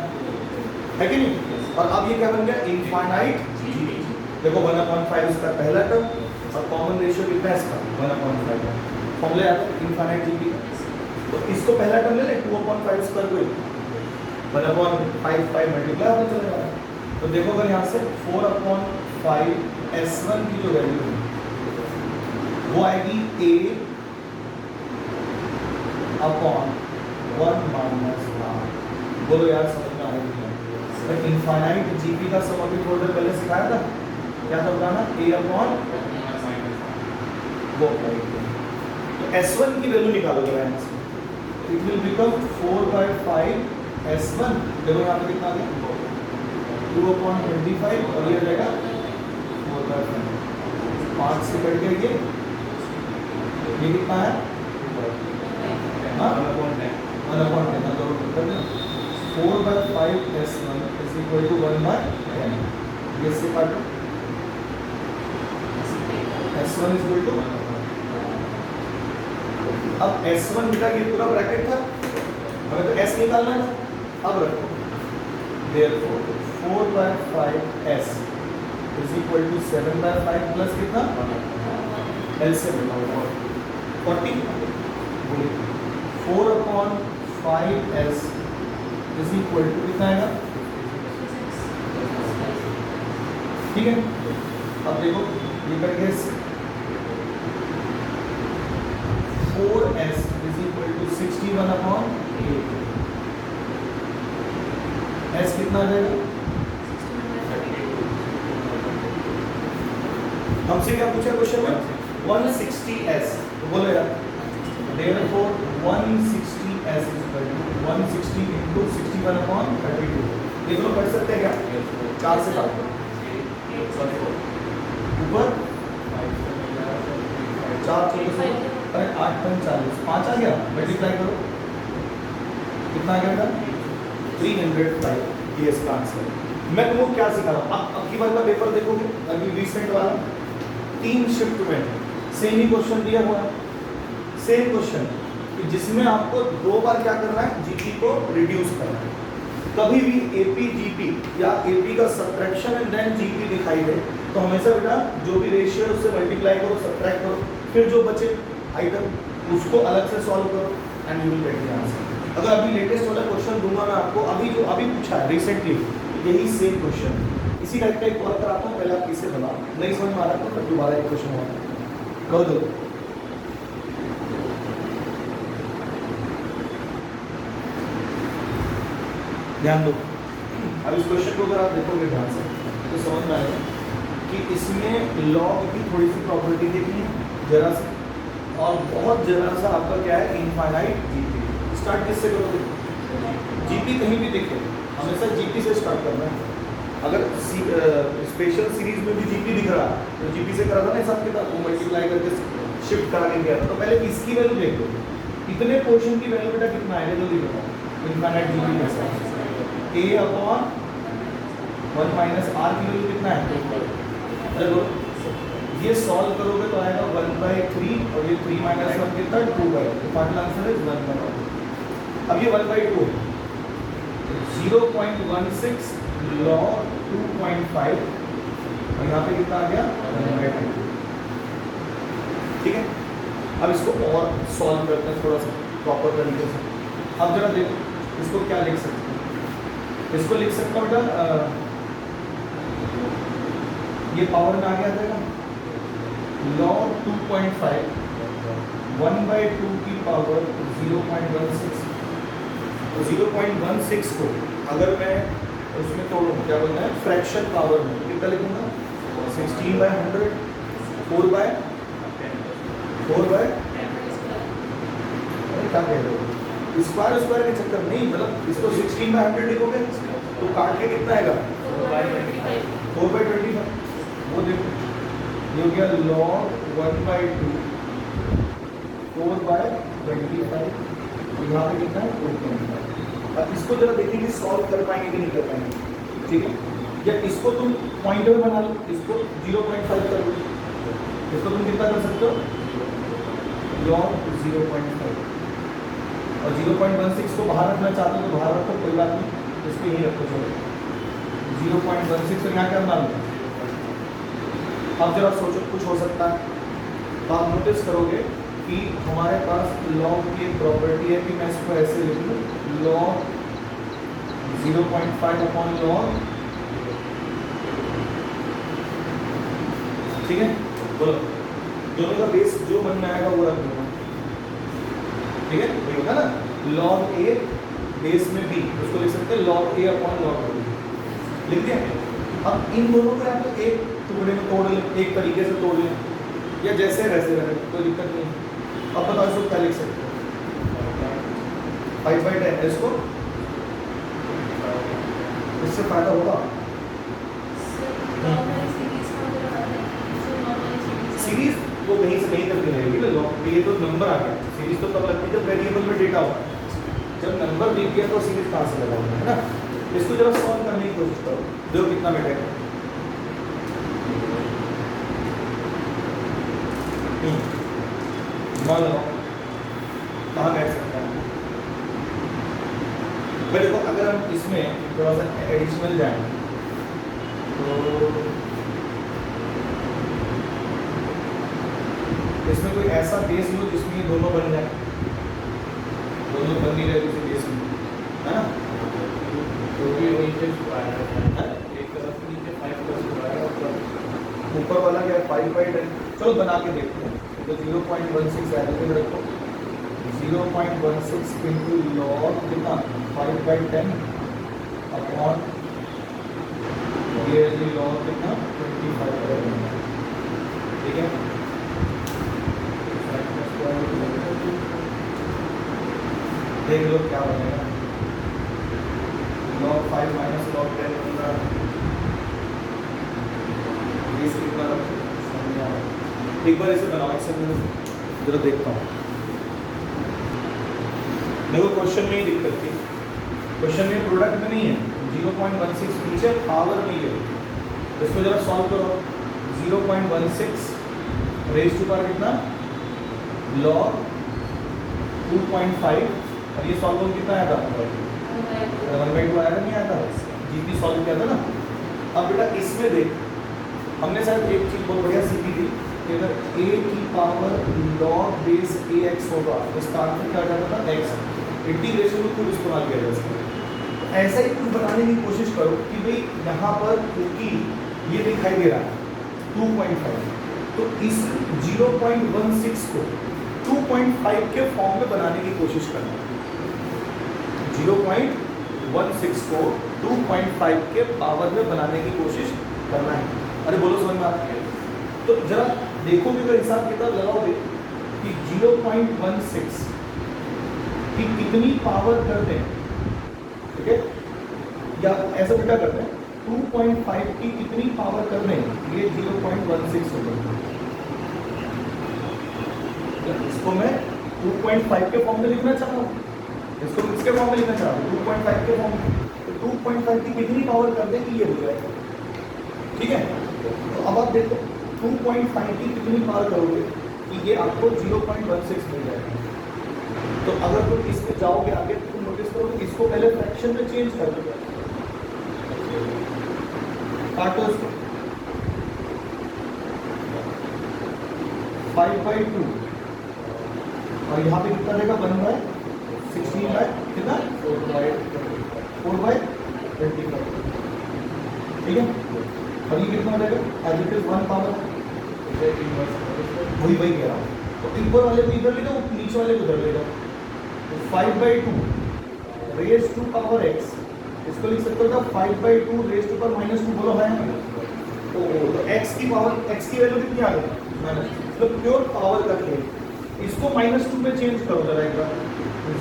A: है कि नहीं? और अब ये क्या बन गया इनफाइनाइट जीपी। देखो 1/5 इसका पहला टर्म और कॉमन रेशियो कितना है इसका 1/5 का। फॉर्मूला आता है इनफाइनाइट जीपी का। तो इसको पहला टर्म ले ले 2/5 स्क्वायर को 1/5 मल्टीप्लाई होता चलेगा। तो देखो अगर यहाँ से 4/5 S1 की जो वैल्यू है वो आएगी A अपॉन 1 माइनस R। बोलो यार समझ में आएगी? तो इनफाइनाइट जीपी का समग्र फोल्डर पहले सिखाया था, क्या था बताना? A अपॉन वो। तो S1 की वैल्यू निकालो जरा यहाँ से, इट विल बिकम 4/5 S1। देखो यहाँ पे कितना आ गया 2/25 और ये हो जाएगा 4/5, 5 से कट गया ये कितना है 1/10। तो 4/5 S1 is equal to 1/10। ये से काटो S1 is equal to, अब S1 बेटा ये पूरा ब्रैकेट था, हमें तो S निकालना है। अब रखो therefore 4/5 S is equal to 7/5 plus कितना L7 40। 4/5 S is equal to कितना आएगा? ठीक है। अब देखो ये कट गया 4S is equal to 61/8। S कितना आ जाएगा? हमसे क्या पूछा क्वेश्चन में? 160S। तो बोलो यार therefore 160S is equal to 160 into 61/32। ये दोनों कर सकते हैं क्या? 4 से काट दो ऊपर 4 से अरे 8 5 40, 5 आ गया, मल्टीप्लाई करो कितना आ गया, 305। ये इसका आंसर। मैं तुमको क्या सिखा रहा हूँ, अब की बार का पेपर देखोगे, अभी रिसेंट वाला 3 शिफ्ट में सेम ही क्वेश्चन दिया हुआ है, सेम क्वेश्चन जिसमें आपको 2 बार क्या करना है, जीपी को रिड्यूस करना है। कभी भी एपी जीपी या एपी का सब्ट्रैक्शन एंड देन जीपी दिखाई दे तो हमेशा बेटा जो भी रेशियो है उससे मल्टीप्लाई करो, सब्ट्रैक्ट करो, फिर जो बचे आइटम उसको अलग से सॉल्व करो and you will get the answer. अगर अभी लेटेस्ट वाला क्वेश्चन दूंगा मैं आपको, अभी जो अभी पूछा है रिसेंटली, यही सेम क्वेश्चन, इसी टाइप का एक और कराता हूँ, पहले आप किसे बनाओ, नहीं समझ में आ रहा तो दोबारा एक क्वेश्चन हुआ कर दो। ध्यान दो, अब इस क्वेश्चन को अगर आप देखोगे ध्यान से तो समझ में आएगा कि इसमें लॉग की थोड़ी सी प्रॉपर्टी देखनी है जरा सी, और बहुत जरा सा आपका क्या है, इनफाइनाइट जीपी। स्टार्ट किससे करोगे, जीपी कहीं भी दिखे हमेशा जीपी से स्टार्ट करना है। अगर स्पेशल सीरीज में भी जीपी दिख रहा तो जीपी से करा था ना हिसाब किताब, वो मल्टीप्लाई करके शिफ्ट करा के गया था, तो पहले इसकी वैल्यू देख लो, इतने पोर्शन की वैल्यू बेटा कितना आएगा जल्दी बताओ, इनफाइनाइट जीपी के साथ a अपॉन 1 माइनस आर की वैल्यू कितना है, चलो ये सॉल्व करोगे तो आएगा 1/3 और ये 3 माइनस 1 कितना 2/, तो फाइनल आंसर है 1/2। अब ये 1/2 है, 0.16 log 2.5 और यहाँ पे कितना आ गया 1/2। ठीक है, अब इसको और सॉल्व करते हैं थोड़ा सा प्रॉपर तरीके से। अब जरा देखो इसको क्या लिख सकते हैं, इसको लिख सकता हूँ बेटा, ये पावर में आ गया था log 2.5 1/2 की पावर 0.16, तो 0.16 को अगर मैं उसमें तोड़ूँ, क्या बोलना है, फ्रैक्शन पावर में कितना लिखूंगा, 16/100, 4/10 क्या कह रहे हो, स्क्वायर स्क्वायर के चक्कर नहीं, मतलब इसको 16/100 लिखोगे तो काट के कितना आएगा 4/25, वो देखो ये हो गया log 1/2 4/25, यहाँ पे कितना है 4.5। अब इसको जरा देखेंगे सॉल्व कर पाएंगे कि नहीं कर पाएंगे, ठीक है, या इसको तुम पॉइंटर बना लो, इसको 0.5 कर लो, इसको तुम कितना कर सकते हो log 0.5, और 0.16 को बाहर रखना चाहते हो तो बाहर रखो, कोई बात नहीं, इसको यही रखो, चलो 0.16 और यहाँ क्या बना लो। अब जरा सोचो कुछ हो सकता है, तो आप नोटिस करोगे कि हमारे पास लॉग की एक प्रॉपर्टी है कि मैं इसको ऐसे लिख लूँ, log 0.5 अपॉन log, ठीक है, बोलो दोनों का बेस जो मन में आएगा वो रख दूंगा, ठीक है, वही होगा ना, log a बेस में b, उसको लिख सकते हैं log a upon log b, लिख दिया। अब इन दोनों को या तो एक टुकड़े में तोड़ लें, एक तरीके से तोड़ लें, या जैसे वैसे रहे, कोई दिक्कत नहीं। अब बताओ इसको क्या लिख सकते हैं, 5/10, इसको इससे फायदा होगा, सीरीज वो कहीं से कहीं तक रहेगी ना, ये तो नंबर आ गया, सीरीज तो तब लगती है जब वेरिएबल में डेटा होगा, जब नंबर दिख गया तो सीरीज कहाँ से लगाओगे, है ना। इसको जरा सॉल्व करने की कोशिश करो, देखो कितना बैठेगा, मान लो कहाँ बैठ सकता है भाई, देखो अगर हम इसमें थोड़ा सा एडिशनल जाएं तो इसमें कोई ऐसा बेस लो जिसमें ये दोनों बन जाए, दोनों बन नहीं रहे किसी बेस में, है ना, तो भी नीचे एक तरफ नीचे 5 ऊपर वाला क्या 5/10, चलो बना के देखते हैं, तो 0.16 एवरेज रखो, 0.16 इंटू लॉग कितना 5/10 अपॉन ये लॉग कितना 25/10, ठीक है, देख लो क्या बनेगा, log 5 माइनस log 10 बन रहा है, एक बार इसे बनाओ, एक सेकंड जरा देखता हूँ। देखो क्वेश्चन में ही दिक्कत थी, क्वेश्चन में प्रोडक्ट में नहीं है, 0.16 नीचे पावर में है। इसको जरा सॉल्व करो। 0.16 रेज टू पावर कितना, log 2.5, और ये सॉल्व कितना आया था, 1/2 आया नहीं आया था, जीपी सॉल्व किया था ना। अब बेटा इसमें देख, हमने शायद एक चीज बहुत बढ़िया सीखी थी कि अगर a की पावर log बेस ax होगा तो इसका आंसर क्या आ जाता था, x। इंटीग्रेशन में खूब इस्तेमाल किया जाता है। तो ऐसा ही कुछ बनाने की कोशिश करो कि भाई यहाँ पर क्योंकि ये दिखाई दे रहा है 2.5, तो इस 0.16 को 2.5 के फॉर्म में बनाने की कोशिश करना। 0.16 को 2.5 के पावर में बनाने की कोशिश करना है। अरे बोलो समझ में आता है? तो जरा देखोगे अगर हिसाब किताब लगाओगे कि 0.16 की कितनी पावर करते हैं, ठीक है, या ऐसा बेटा करते हैं 2.5 की कितनी पावर कर दें, ये 0.16 होगा। इसको मैं 2.5 के फॉर्म में लिखना चाह रहा हूँ, इसको किसके फॉर्म में लिखना चाह रहा हूँ, 2.5 के फॉर्म में। तो 2.5 की कितनी पावर कर दें कि ये हो जाएगा, ठीक है। तो अब आप देखो 2.5 की कितनी पावर करोगे कि ये आपको 0.16 मिल जाएगा। तो अगर तुम इसमें जाओगे आगे तो तुम नोटिस करोगे इसको पहले फ्रैक्शन में चेंज कर दो, काटो इसको 5/2, और यहाँ पे कितना रहेगा 1/16 कितना 4/25, ठीक है। और ये कितना रहेगा, एज इट इज 1 पावर, वही कह रहा हूँ। तो ऊपर वाले को इधर ले जाओ, नीचे वाले को उधर ले जाओ। तो 5/2 रेज टू पावर x, इसको लिख सकते हो 5/2 रेज टू पावर -2, बोलो है। तो x की पावर, x की वैल्यू कितनी आ गई, माइनस, तो प्योर पावर करके इसको -2 में चेंज करो जरा एक बार।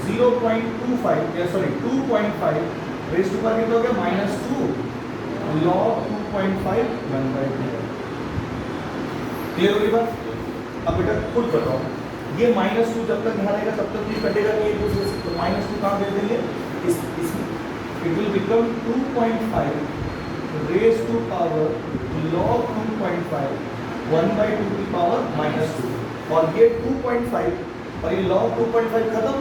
A: 0.25 या सॉरी 2.5 रेज टू पावर कितना हो गया, -2 log 2.5 1/2। क्लियर होगी बात? अब बेटा खुद बताओ, ये -2 जब तक यहाँ रहेगा तब तक ये कटेगा नहीं एक दूसरे से, तो -2 कहाँ दे देंगे, इसमें it will become 2.5 raise to power log 2.5 1/2 की पावर -2, और ये 2.5 और ये log 2.5 खत्म,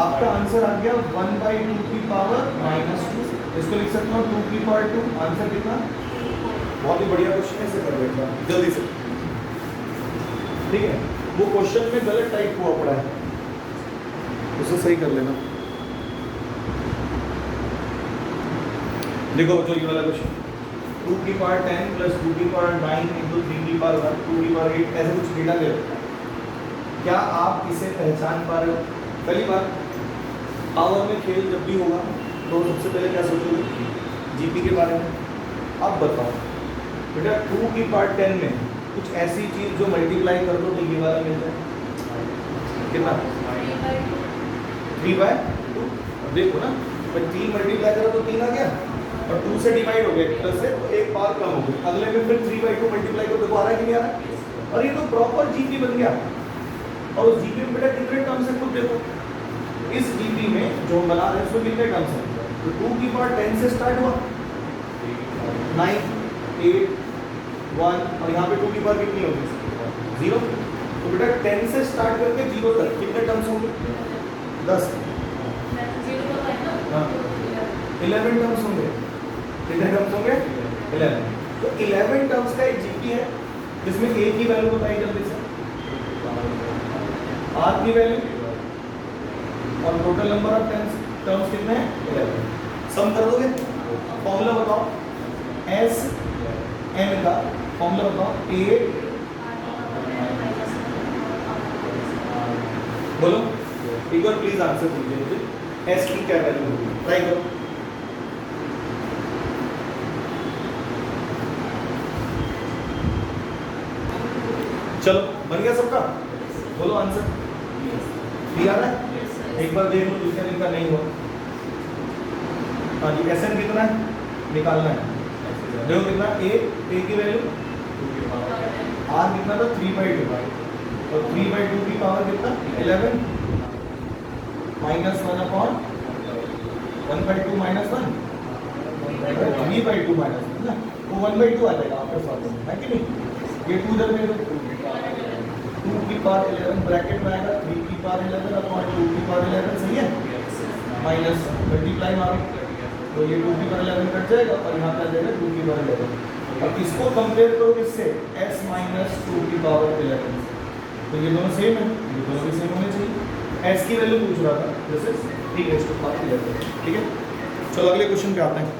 A: आपका आंसर आ गया 1/2 की पावर -2। इसको लिख सकता हूँ 2 की पावर 2, आंसर कितना, बहुत ही बढ़िया क्वेश्चन है, इसे कर बैठना जल्दी से, ठीक है। वो क्वेश्चन में गलत टाइप हुआ पड़ा है, उसे सही कर लेना। देखो बच्चों ये वाला क्वेश्चन 2 की पावर 10 प्लस 2 की पावर 9 इंटू 3 की पावर 1 2 की पावर 8 ऐसे कुछ डेटा दे रखा है। क्या आप इसे पहचान पा रहे हो? पहली बात, पावर में खेल जब भी होगा तो सबसे पहले क्या सोचोगे, जीपी के बारे में। अब बताओ बेटा 2 की पावर 10 में कुछ ऐसी चीज जो मल्टीप्लाई कर दो तो ये वाला मिल जाए, कितना 3/2। देखो ना, 3 मल्टीप्लाई करो तो 3 आ गया, और 2 से डिवाइड हो गया प्लस से, तो एक पावर कम हो गई। अगले में फिर 3/2 मल्टीप्लाई करो, देखो आ रहा है कि नहीं आ रहा है, और ये तो प्रॉपर जीपी बन गया। और उस जीपी में बेटा कितने टर्म्स है खुद देखो, इस जीपी में जो हम बना रहे हैं उसमें कितने टर्म्स हैं, तो 2 की पावर 10 से स्टार्ट हुआ, 9 8 1, और यहाँ पे 2 की पावर कितनी होगी 0। तो बेटा 10 से स्टार्ट करके 0 तक कितने टर्म्स होंगे, 10, 11 टर्म्स होंगे। कितने टर्म्स होंगे, 11। तो 11 टर्म्स का एक जीपी है जिसमें a की वैल्यू बताई जल्दी से, r की वैल्यू, और टोटल नंबर ऑफ टर्म्स कितने हैं, 11। सम कर दोगे, फॉर्मूला बताओ, s n का फॉर्मूला बताओ, a बोलो एक बार प्लीज आंसर दीजिए मुझे, s की क्या वैल्यू होगी, ट्राई करो। चलो बन गया सबका, बोलो आंसर, क्लियर है? एक बार देख लो दूसरे दिन का नहीं हुआ। हाँ जी, एस एन कितना है निकालना है, देखो कितना, a की वैल्यू, r कितना था 3/2, तो 3/2 की पावर कितना 11 -1 अपॉन 1/2 -1 3/2 -1 ना, वो 1/2 आ जाएगा आपके साथ है कि नहीं। ये 2 इधर में 2 की पावर 11 ब्रैकेट में आएगा 3 की पावर 11 अपॉन 2 की पावर 11 सही है, माइनस मल्टीप्लाई मारो तो ये 2 की पावर 11 कट जाएगा और यहाँ पे आ जाएगा 2 की पावर 11। अब इसको कंपेयर करो किससे s माइनस 2 की पावर 11, तो ये दोनों सेम है, ये दोनों भी सेम होने चाहिए। s की वैल्यू पूछ रहा था जैसे 3 की पावर 11, ठीक है। चलो अगले क्वेश्चन पे आते हैं।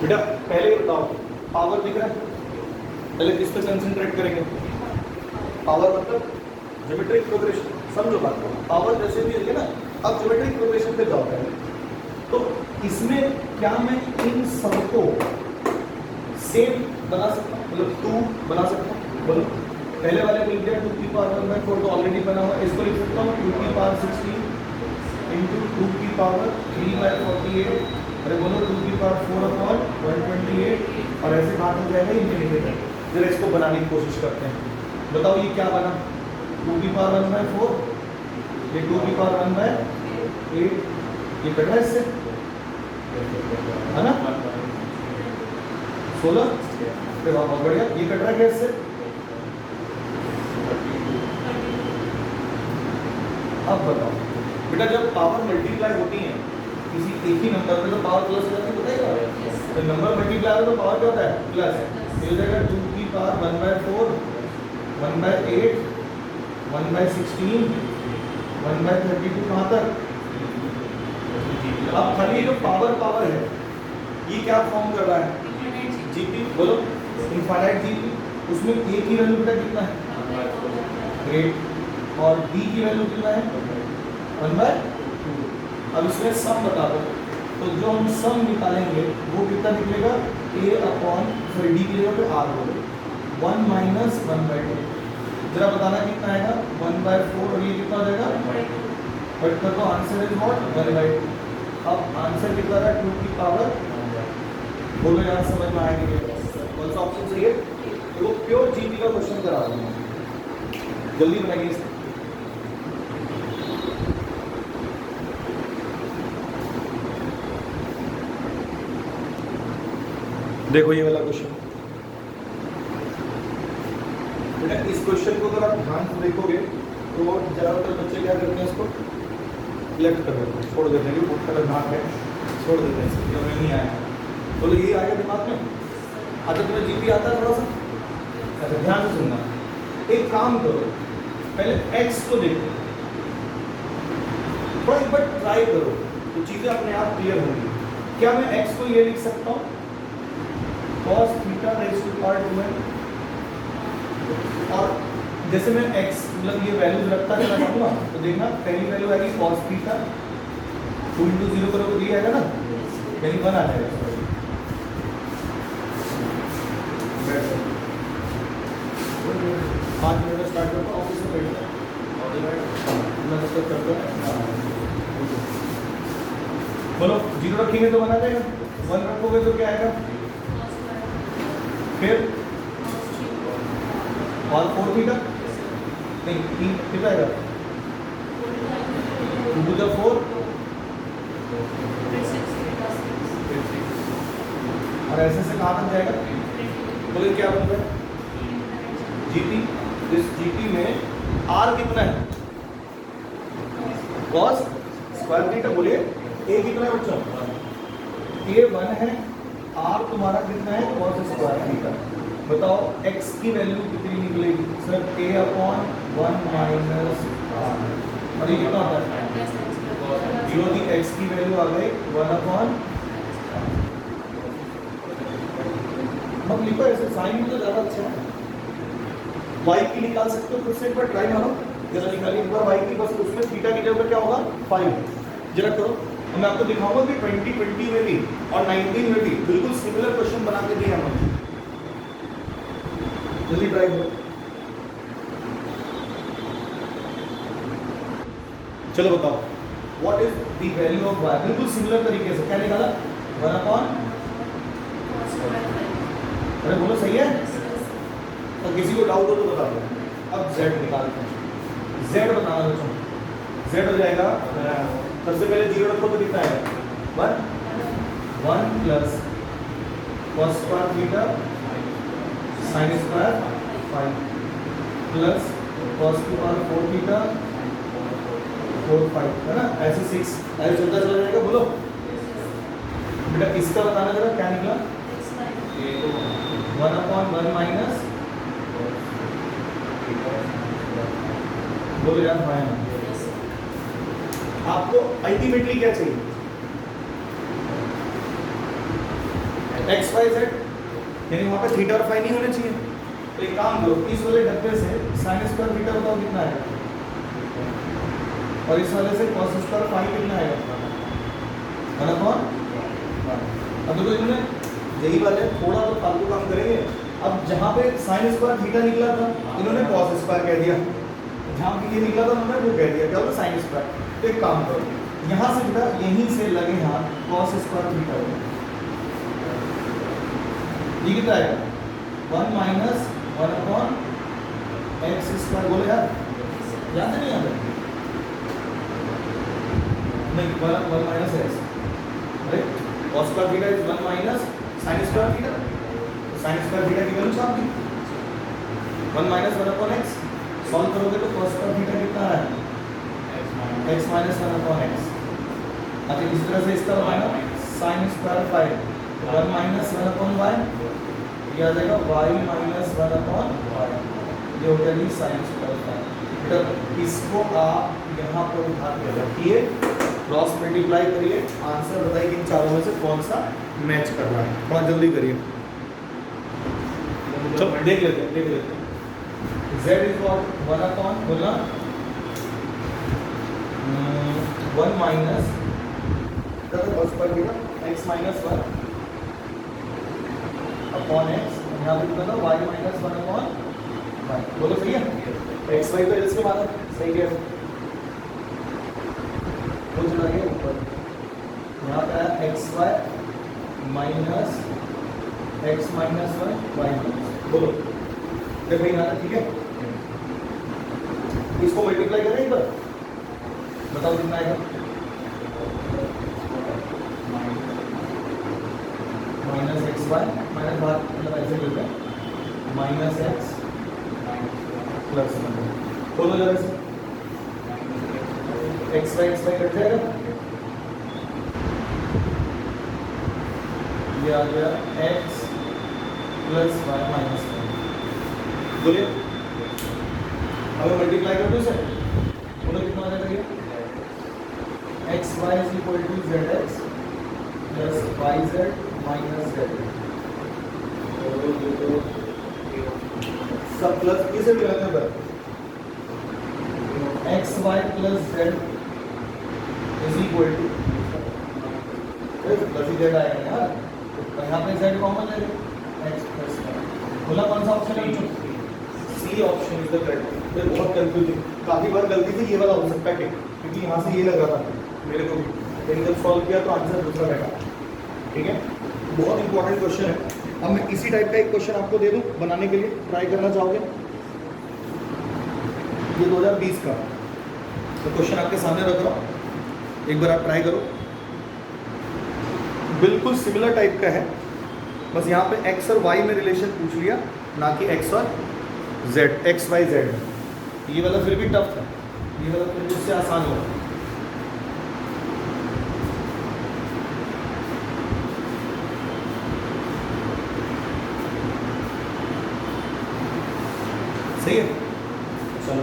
A: बेटा पहले ये बताओ पावर दिख रहा है, पहले किस पे कंसंट्रेट करेंगे, पावर मतलब ज्योमेट्रिक प्रोग्रेशन, समझो बात को, पावर जैसे भी है ना, अब ज्योमेट्रिक प्रोग्रेशन पे जाओ पहले। तो इसमें क्या मैं इन सबको सेम बना सकता हूँ, मतलब 2 बना सकता हूँ, बोलो पहले वाले को लिख दिया 2 की पावर 1/4 तो ऑलरेडी बना हुआ, इसको लिख सकता हूँ 2 की पावर 16 इंटू 2 की पावर 3/48, अरे बोलो 2 की पावर 4/128 और ऐसे बात हो जाएगा इंफिनिटी। जरा इसको बनाने की कोशिश करते हैं, बताओ ये क्या बना 2 की पावर 1/4, ये 2 की पावर 1/8, ये कट रहा है इससे है ना 16, बहुत बढ़िया, ये कट रहा है इससे। अब बताओ बेटा जब पावर मल्टीप्लाई होती है किसी एक ही नंबर पे तो पावर प्लस हो जाती है, बताइएगा तो नंबर मल्टीप्लाई हो तो पावर क्या होता है प्लस, ये हो जाएगा 2 की पावर 1/4 1/8 1/16 1/32 कहाँ तक। अब खाली ये जो पावर है ये क्या फॉर्म कर रहा है जीपी, बोलो इनफाइनाइट जीपी, उसमें ए की वैल्यू बेटा कितना है ग्रेट और बी की वैल्यू कितना है 1/2। अब इसमें सम बता दो, तो जो हम सम निकालेंगे वो कितना निकलेगा a अपॉन सॉरी डी की जगह पे r होगा 1 माइनस 1/2, जरा बताना कितना आएगा 1/4 और ये कितना हो जाएगा बट कर दो, आंसर इज व्हाट 1/2। अब आंसर कितना है 2 की पावर, बोलो यार समझ में आएगा कौन सा ऑप्शन सही है। तो वो प्योर जीपी का क्वेश्चन करा रहा हूँ, जल्दी बनाइए इसको। देखो ये वाला क्वेश्चन बेटा, इस क्वेश्चन को अगर आप ध्यान से देखोगे तो ज्यादातर बच्चे क्या करते हैं इसको लेफ्ट कर देते हैं, छोड़ देते हैं कि बहुत खतरनाक है, छोड़ देते हैं इसको, हमें नहीं आया। बोलो ये आया दिमाग में, अच्छा तुम्हें जीपी आता है थोड़ा सा, अच्छा ध्यान से सुनना। एक काम करो पहले x को देखो, थोड़ा एक बार ट्राई करो तो चीजें अपने आप क्लियर होंगी। क्या मैं x को ये लिख सकता हूँ cos theta raise to power 2n, और जैसे मैं x मतलब ये वैल्यूज रखता चला जाऊंगा तो देखना पहली वैल्यू आएगी cos थीटा 2 into 0 करोगे तो ये आएगा ना, यानी 1 आ जाएगा। 5 मिनट में स्टार्ट करता हूँ, ऑफिस में बैठता बोलो 0 रखेंगे तो 1 आ जाएगा, 1 रखोगे तो क्या आएगा, फिर और 4 थीटा नहीं 3 कितना आएगा 2 to the 4 और ऐसे से कहाँ तक जाएगा, बोले क्या बन रहा है जीटी, इस जीटी में आर कितना है cos स्क्वायर थीटा, बोलिए ए कितना है बच्चों, ए 1 है, आर तुम्हारा कितना है cos स्क्वायर थीटा। बताओ x की वैल्यू कितनी निकलेगी sir, a upon 1 minus r, और ये कितना होता है 0 की x की वैल्यू आ गई 1 अपॉन, हम लिखो ऐसे साइन में तो ज़्यादा अच्छा है। y की निकाल सकते हो, फिर से एक बार ट्राई मारो, जरा निकालिए एक बार y की, बस उसमें थीटा की जगह क्या होगा 5, जरा करो। तो मैं आपको दिखाऊंगा कि 2020 में भी और 19 में भी बिल्कुल सिमिलर क्वेश्चन बना के दिए हमने, जल्दी ट्राई करो। चलो बताओ what is the value of y, बिल्कुल सिमिलर तरीके से क्या निकाला 1 अपॉन, अरे बोलो सही है, किसी को डाउट हो तो बता दो। अब z निकालते हैं, z बताना बच्चों, z हो जाएगा सबसे पहले जीरो रखो तो कितना आएगा 1 plus cos square theta sin square 5 plus cos की पावर 4 थीटा 4 5 है ना, ऐसे 6 ऐसे चलता चला जाएगा। बोलो बेटा इसका बताना जरा क्या निकला 1/1 माइनस, बोलो यार भाई आपको अल्टीमेटली क्या चाहिए x y z, यानी वहां पे थीटा और फाई नहीं होने चाहिए। तो एक काम करो, इस वाले डब्बे से sin स्क्वायर थीटा बताओ कितना आएगा, और इस वाले से cos स्क्वायर फाई कितना आएगा है ना। अब देखो इन्होंने यही बात है, थोड़ा तो फालतू काम करेंगे। अब जहाँ पे sin स्क्वायर थीटा निकला था इन्होंने cos स्क्वायर कह दिया, जहाँ पे ये निकला था उन्होंने वो कह दिया, क्या होगा sin स्क्वायर। तो एक काम करो, यहाँ से बेटा यहीं से लगे हाथ cos स्क्वायर थीटा होगा, ये कितना आएगा 1 माइनस 1/x स्क्वायर। बोलो यार याद नहीं आता नहीं 1 minus x right, cos square theta is 1 minus sin square theta, sin square theta की वैल्यू छाप दी 1 माइनस 1/x। सॉल्व करोगे तो cos स्क्वायर थीटा कितना है x माइनस 1/x। अच्छा इस तरह से इसका बनाना sin स्क्वायर 5 1 माइनस 1/y, ये आ जाएगा y माइनस 1/y, ये हो गया जी sin स्क्वायर 5। बेटा इसको आप यहाँ पर उठा के रखिए, क्रॉस मल्टीप्लाई करिए, आंसर बताइए कि इन चारों में से कौन सा मैच कर रहा है। थोड़ा जल्दी करिए, चलो देख लेते हैं z इज व्हाट 1/, बोलना 1 माइनस cos पर कितना x माइनस 1 अपॉन x, यहाँ पे कितना था y माइनस 1/y। बोलो सही है, x y तो इसके बाद सही है, वो चला गया ऊपर, यहाँ पे आया xy minus x minus 1 y minus. बोलो देखो यहाँ तक ठीक है, इसको मल्टीप्लाई करें एक बार, बताओ कितना आएगा माइनस एक्स वाई माइनस बाहर मतलब ऐसे लेते हैं माइनस एक्स प्लस 1। बोलो जरा से एक्स वाई कट जाएगा, ये आ गया एक्स प्लस वाई माइनस 1। बोलिए हमें मल्टीप्लाई कर दो इसे, बोलो कितना आ जाएगा ये x y is equal to z x plus y z minus z, सब प्लस किसे भी रहने पर x y plus z is equal to plus ही जेड आएगा यार, तो यहाँ पे जेड कॉमन ले लो एक्स प्लस वाई। बोला कौन सा ऑप्शन है, c option is the correct. फिर बहुत कंफ्यूजिंग, काफी बार गलती से ये वाला हो सकता है क्योंकि यहाँ से ये लग रहा था मेरे को भी, लेकिन जब सॉल्व किया तो आंसर दूसरा बैठा। ठीक है, बहुत इंपॉर्टेंट क्वेश्चन है। अब मैं इसी टाइप का एक क्वेश्चन आपको दे दूं बनाने के लिए, ट्राई करना चाहोगे? ये 2020 का तो क्वेश्चन आपके सामने रख रहा हूँ, एक बार आप ट्राई करो। बिल्कुल सिमिलर टाइप का है, बस यहाँ पे एक्स और वाई में रिलेशन पूछ लिया, ना कि एक्स और जेड, एक्स वाई जेड। ये वाला फिर भी टफ था, ये वाला फिर उससे आसान होगा। सही है, चलो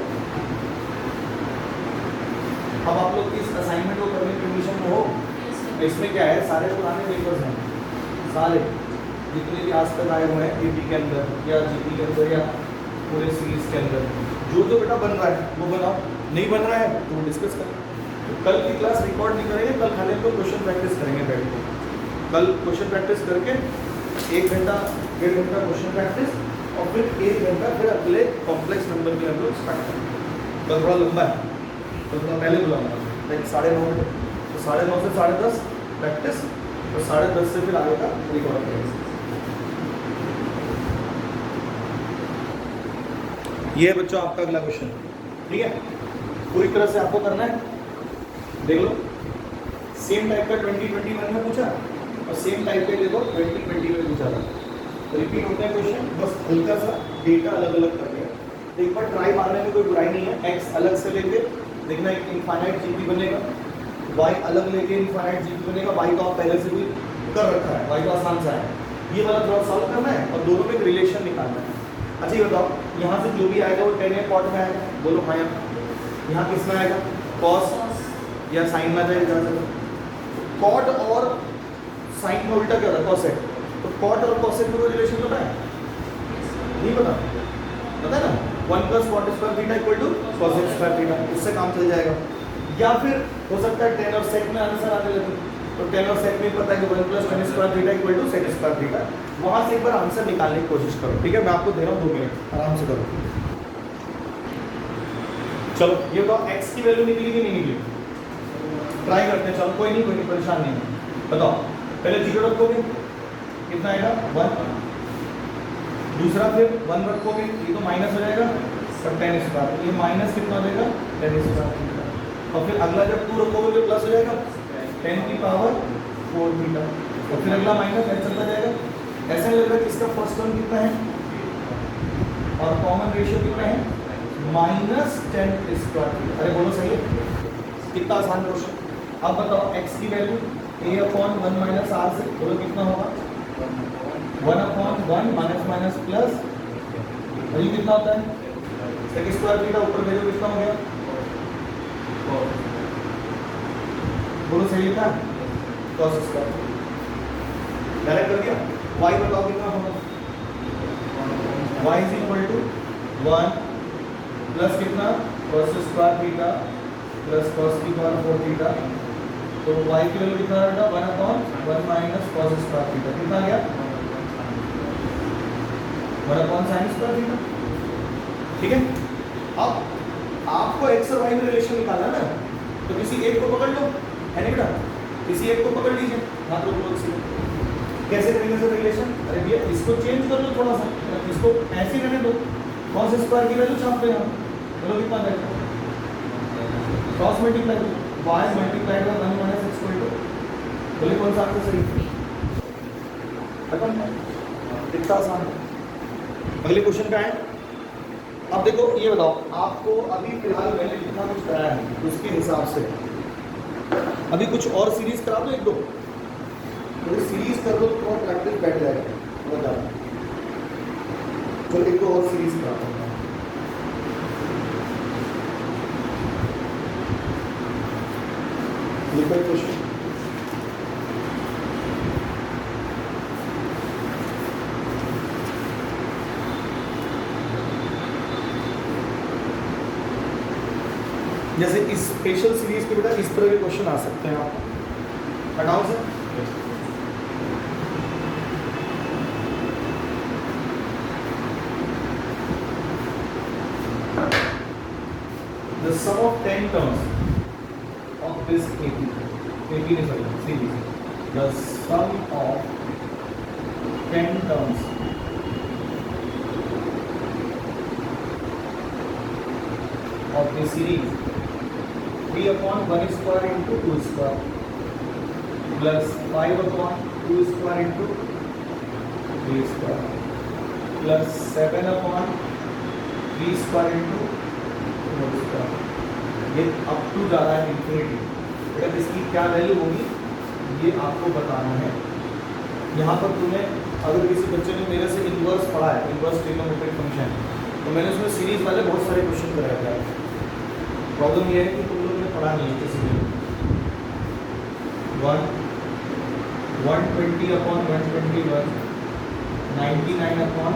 A: अब आप लोग इस असाइनमेंट को करने की कंडीशन में हो। इसमें क्या है, सारे पुराने पेपर्स हैं, सारे जितने भी आज तक आए हुए हैं एपी के अंदर या जीपी के अंदर या पूरे सीरीज के अंदर, जो जो बेटा बन रहा है वो बनाओ, नहीं बन रहा है तो वो डिस्कस करें। तो कल की क्लास रिकॉर्ड नहीं करेंगे, कल खाली हम लोग क्वेश्चन प्रैक्टिस करेंगे बैठ के। कल क्वेश्चन प्रैक्टिस करके 1 घंटा 1.5 घंटा क्वेश्चन प्रैक्टिस और फिर 1 घंटा फिर अगले कॉम्प्लेक्स नंबर के हम लोग स्टार्ट करेंगे। कल थोड़ा लंबा है तो थोड़ा पहले बुलाऊंगा, लाइक 9:30 बजे, तो 9:30 से 10:30 प्रैक्टिस और 10:30 से फिर आगे का रिकॉर्ड करेंगे। ये है बच्चों आपका अगला क्वेश्चन, ठीक है। पूरी तरह से आपको करना है, देख लो। सेम टाइप का 2021 में पूछा और सेम टाइप का देखो 2020 में पूछा था। रिपीट होते हैं क्वेश्चन, बस हल्का सा डेटा अलग अलग करके। तो एक बार ट्राई मारने में कोई बुराई नहीं है। एक्स अलग से लेके देखना, एक इनफाइनाइट जीपी बनेगा, वाई अलग लेके इनफाइनाइट जीपी बनेगा। वाई तो आप पहले से भी कर रखा है, वाई तो आसान सा है। ये वाला थोड़ा सॉल्व करना है और दोनों में एक रिलेशन निकालना है। अच्छा ये बताओ, यहाँ से जो भी आएगा वो 10 कॉट में आएगा, बोलो हाँ। यहाँ किस में आएगा, कॉस या साइन में जाएगा। कॉट और साइन में उल्टा क्या होता है, कॉसेट। तो कॉट और कॉसेट में कोई रिलेशन पता है? नहीं पता, पता है ना, 1 + cot square theta equal to cosec square theta, उससे काम चल जाएगा। या फिर हो सकता है 10 और sec में आंसर आने लगे, तो 10 और sec में पता है कि 1 + tan square theta equal to sec square theta. वहां से एक बार आंसर निकालने की कोशिश करो, ठीक है। मैं आपको दे रहा हूँ 2 मिनट, आराम से करो। चलो ये बताओ, x की वैल्यू निकली कि नहीं निकली, ट्राई करते हैं। चलो कोई नहीं, परेशान नहीं है। बताओ, पहले 0 रखोगे कितना आएगा, 1। दूसरा फिर 1 रखोगे, ये तो माइनस हो जाएगा और tan स्क्वायर, ये माइनस कितना देगा, tan स्क्वायर। और फिर अगला जब 2 रखोगे तो प्लस हो जाएगा 10 की पावर 4 थीटा। और फिर अगला माइनस ऐसे चलता जाएगा। ऐसा लग रहा है कि इसका फर्स्ट टर्म कितना है और कॉमन रेशियो कितना है, -10 स्क्वायर थीटा। अरे बोलो सही है, कितना आसान क्वेश्चन। अब बताओ x की वैल्यू a/1 - r से, बोलो कितना होगा, 1/1 माइनस प्लस, और ये कितना होता है sec स्क्वायर थीटा, ऊपर भेजो कितना हो गया, बोलो सही लिखा, cos स्क्वायर। डायरेक्ट कर दिया। y बताओ कितना होगा, y = 1 प्लस कितना, cos square theta plus cos की पावर 4 थीटा। तो y की वैल्यू कितना आएगा, 1/1 माइनस cos स्क्वायर थीटा, कितना आ गया, 1/sin स्क्वायर थीटा, ठीक है। अब आपको x और y में रिलेशन निकालना ना, तो किसी एक को पकड़ लो, है ना बेटा, किसी एक को पकड़ लीजिए, हाथ रोक लो किसी को। कैसे करेंगे सर रिलेशन, अरे भैया इसको चेंज कर लो थोड़ा सा, इसको ऐसे ही रहने दो, cos स्क्वायर की वैल्यू छाप दो यहाँ, बोलो कितना आएगा, cross multiply y multiply by 1 - x equal to, बोले कौन सा आंसर सही, खत्म, कितना आसान है। अगले क्वेश्चन का है। अब देखो ये बताओ, आपको अभी फिलहाल मैंने जितना कुछ कराया है उसके हिसाब से अभी कुछ और सीरीज करा दो, 1-2 थोड़ी सीरीज कर दो तो थोड़ा प्रैक्टिस बैठ जाएगा, बता। चलो 1-2 और सीरीज करा दो। लिखो क्वेश्चन, जैसे इस स्पेशल सीरीज के बेटा इस तरह के क्वेश्चन आ सकते हैं। आप हटाओ से, the sum of 10 terms of this AP is series, the sum of 10 terms of the series 3/1 square into 2 square plus 5/2 square into 3 square plus 7/3 square into 4 square। ये अप टू जा रहा है इन्फिनिटी। अगर इसकी क्या वैल्यू होगी ये आपको बताना है। यहाँ पर तुम्हें अगर किसी बच्चे ने मेरे से इन्वर्स पढ़ा है, इन्वर्स ट्रिग्नोमेट्रिक फंक्शन, तो मैंने उसमें सीरीज वाले बहुत सारे क्वेश्चन कराया था। प्रॉब्लम ये है कि तुम लोग ने पढ़ा नहीं है किसी ने। 120/121, 99/100,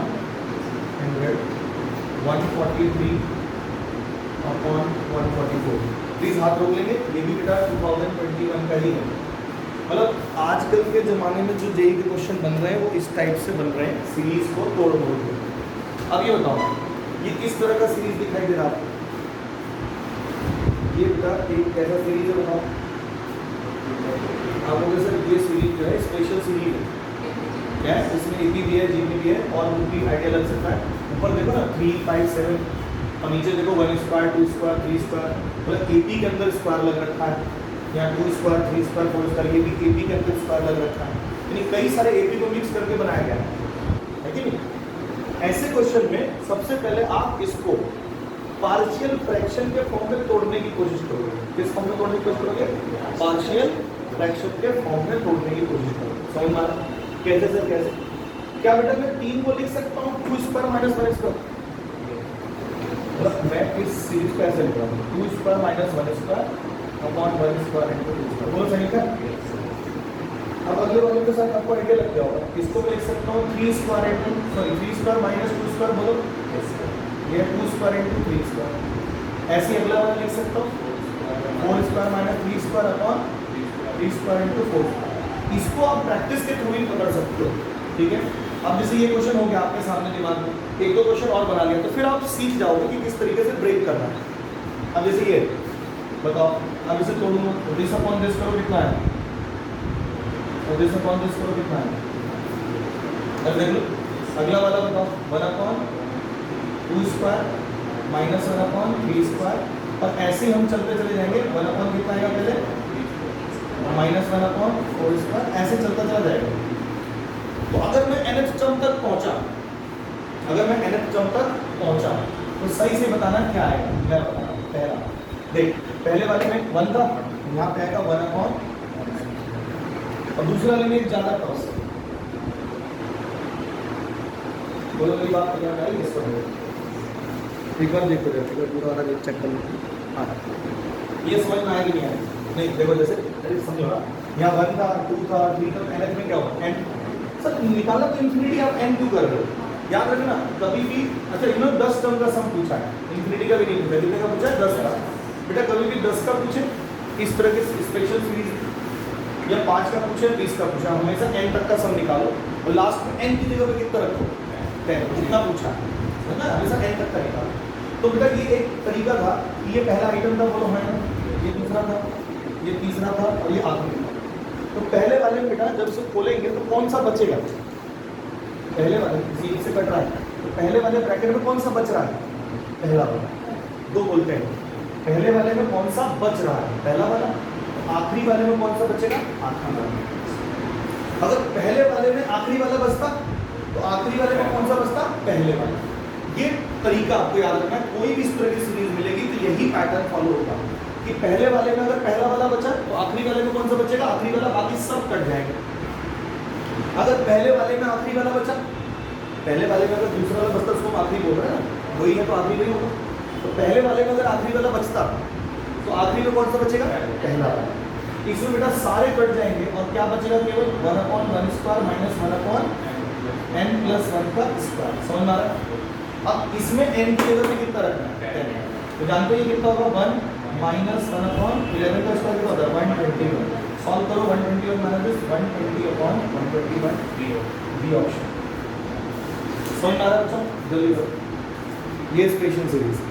A: 143/144। प्लीज़ हाथ रोक लेंगे, ये भी बेटा 2021 का ही है। मतलब आजकल के ज़माने में जो जेईई के क्वेश्चन बन रहे हैं वो इस टाइप से बन रहे हैं, सीरीज को तोड़ मोड़ के। अब ये बताओ, ये किस तरह का सीरीज दिखाई दे रहा है आपको? ये बेटा एक कैसा सीरीज है बताओ? आप लोगों सर ये सीरीज जो है स्पेशल सीरीज है, क्या है? इसमें एपी भी है, जीपी भी है और वो भी आइडिया लग सकता है। ऊपर देखो ना 3, 5, 7 और नीचे देखो 1 स्क्वायर 2 स्क्वायर 3 स्क्वायर, मतलब एपी के अंदर स्क्वायर लग रखा है, यहाँ 2 स्क्वायर 3 स्क्वायर 4 स्क्वायर, ये भी एपी के अंदर स्क्वायर लग रखा है, यानी कई सारे एपी को मिक्स करके बनाया गया है कि नहीं। ऐसे क्वेश्चन में सबसे पहले आप इसको पार्शियल फ्रैक्शन के फॉर्म में तोड़ने की कोशिश करोगे। किस फॉर्म में तोड़ने की कोशिश करोगे? पार्शियल फ्रैक्शन के फॉर्म में तोड़ने की कोशिश करोगे। समझ में आ रहा? कैसे सर कैसे? क्या बेटा मैं 3 को लिख सकता हूँ 2 स्क्वायर माइनस 1 स्क्वायर, मतलब मैं इस सीरीज को ऐसे लिख रहा हूँ 2 square minus 1 square upon 1 square into 2 square, बोलो सही है? अब अगले वाले के साथ आपको आइडिया लग गया होगा, इसको मैं लिख सकता हूँ 3 square into 3 square minus 2 square, बोलो ये 2 स्क्वायर इनटू 3 स्क्वायर। ऐसे अगला वाला लिख सकता हूँ 4 square minus 3 square upon 3 square into 4 square. इसको आप प्रैक्टिस के थ्रू ही पकड़ सकते हो, ठीक है। अब जैसे ये क्वेश्चन हो गया आपके सामने दिमाग में, एक दो क्वेश्चन और बना लिया तो फिर आप सीख जाओगे कि किस तरीके से ब्रेक करना है। अब जैसे ये बताओ, अब इसे तोड़ूंगा, दिस अपॉन दिस करो कितना है, और दिस अपॉन दिस करो कितना है। अब देख लो अगला वाला बताओ 1 upon 2 square minus 1 upon 3 square, और ऐसे ही हम चलते चले जाएंगे। 1 अपॉन कितना आएगा पहले माइनस 1 अपॉन 4 स्क्वायर, ऐसे चलता चला जाएगा। तो अगर मैं nth टर्म तक पहुंचा, अगर मैं nth टर्म तक पहुंचा तो सही से बताना क्या आएगा। मैं बता रहा हूं, पहला देख, पहले वाले में 1 था, यहाँ पे आएगा 1 अपॉन, और दूसरे वाले में एक ज्यादा टर्म। बोलो मेरी बात समझ में आई? इसको एक बार देखो, देखो पूरा वाला चेक कर लो। हाँ ये समझ में आएगी नहीं आएगी? नहीं देखो जैसे समझो ना, यहाँ 1 था 2 था 3 था, nth में क्या होगा n। सर निकाला तो इंफिनिटी, आप n क्यों कर रहे हो? याद रखना कभी भी, अच्छा इन्होंने 10 टर्म का सम पूछा है, इंफिनिटी का भी नहीं पूछा, कितने का पूछा है? 10 का। बेटा कभी भी 10 का पूछे इस तरह के स्पेशल सीरीज, या 5 का पूछे 20 का पूछा, हमेशा n तक का सम निकालो और लास्ट में n की जगह पे कितना रखो 10, जितना पूछा है ना, हमेशा n तक का निकालो। तो बेटा ये एक तरीका था कि ये पहला आइटम था, बोलो है, ये दूसरा था, ये तीसरा था, और ये आखिरी था। तो पहले वाले में बेटा जब इसे खोलेंगे तो कौन सा बचेगा? पहले वाले जीरो से कट रहा है, तो पहले वाले ब्रैकेट में कौन सा बच रहा है? पहला वाला। दो बोलते हैं, पहले वाले में कौन सा बच रहा है? पहला वाला। आखिरी वाले में कौन सा बचेगा? आखिरी वाला। अगर पहले वाले में आखिरी वाला बचता तो आखिरी वाले में कौन सा बचता? पहले वाला। ये तरीका आपको याद रखना है, कोई भी इस तरह की सीरीज मिलेगी तो यही पैटर्न फॉलो होगा कि पहले वाले में अगर पहला वाला बचा तो आखिरी वाले में कौन सा बचेगा? आखिरी वाला, बाकी सब कट जाएंगे। अगर पहले वाले में आखिरी वाला बचा, पहले वाले में अगर दूसरा वाला बचता उसको हम आखिरी बोल रहे हैं ना, वही है तो आखिरी वही होगा। तो पहले वाले में अगर आखिरी वाला बचता तो आखिरी में कौन सा बचेगा? पहला वाला। इसमें बेटा सारे कट जाएंगे और क्या बचेगा? केवल 1 upon 1 square minus 1 upon n plus 1 का स्क्वायर। समझ में आ रहा है? अब इसमें n की जगह पे कितना रखना है? 10। तो जानते हैं कितना होगा? 1 माइनस 1 अपॉन 11 का स्क्वायर कितना होता है? 121। सॉल्व करो 121 माइनस 120 अपॉन 121, बी ऑप्शन। समझ में आ रहा है बच्चों? जल्दी करो, ये स्पेशल सीरीज।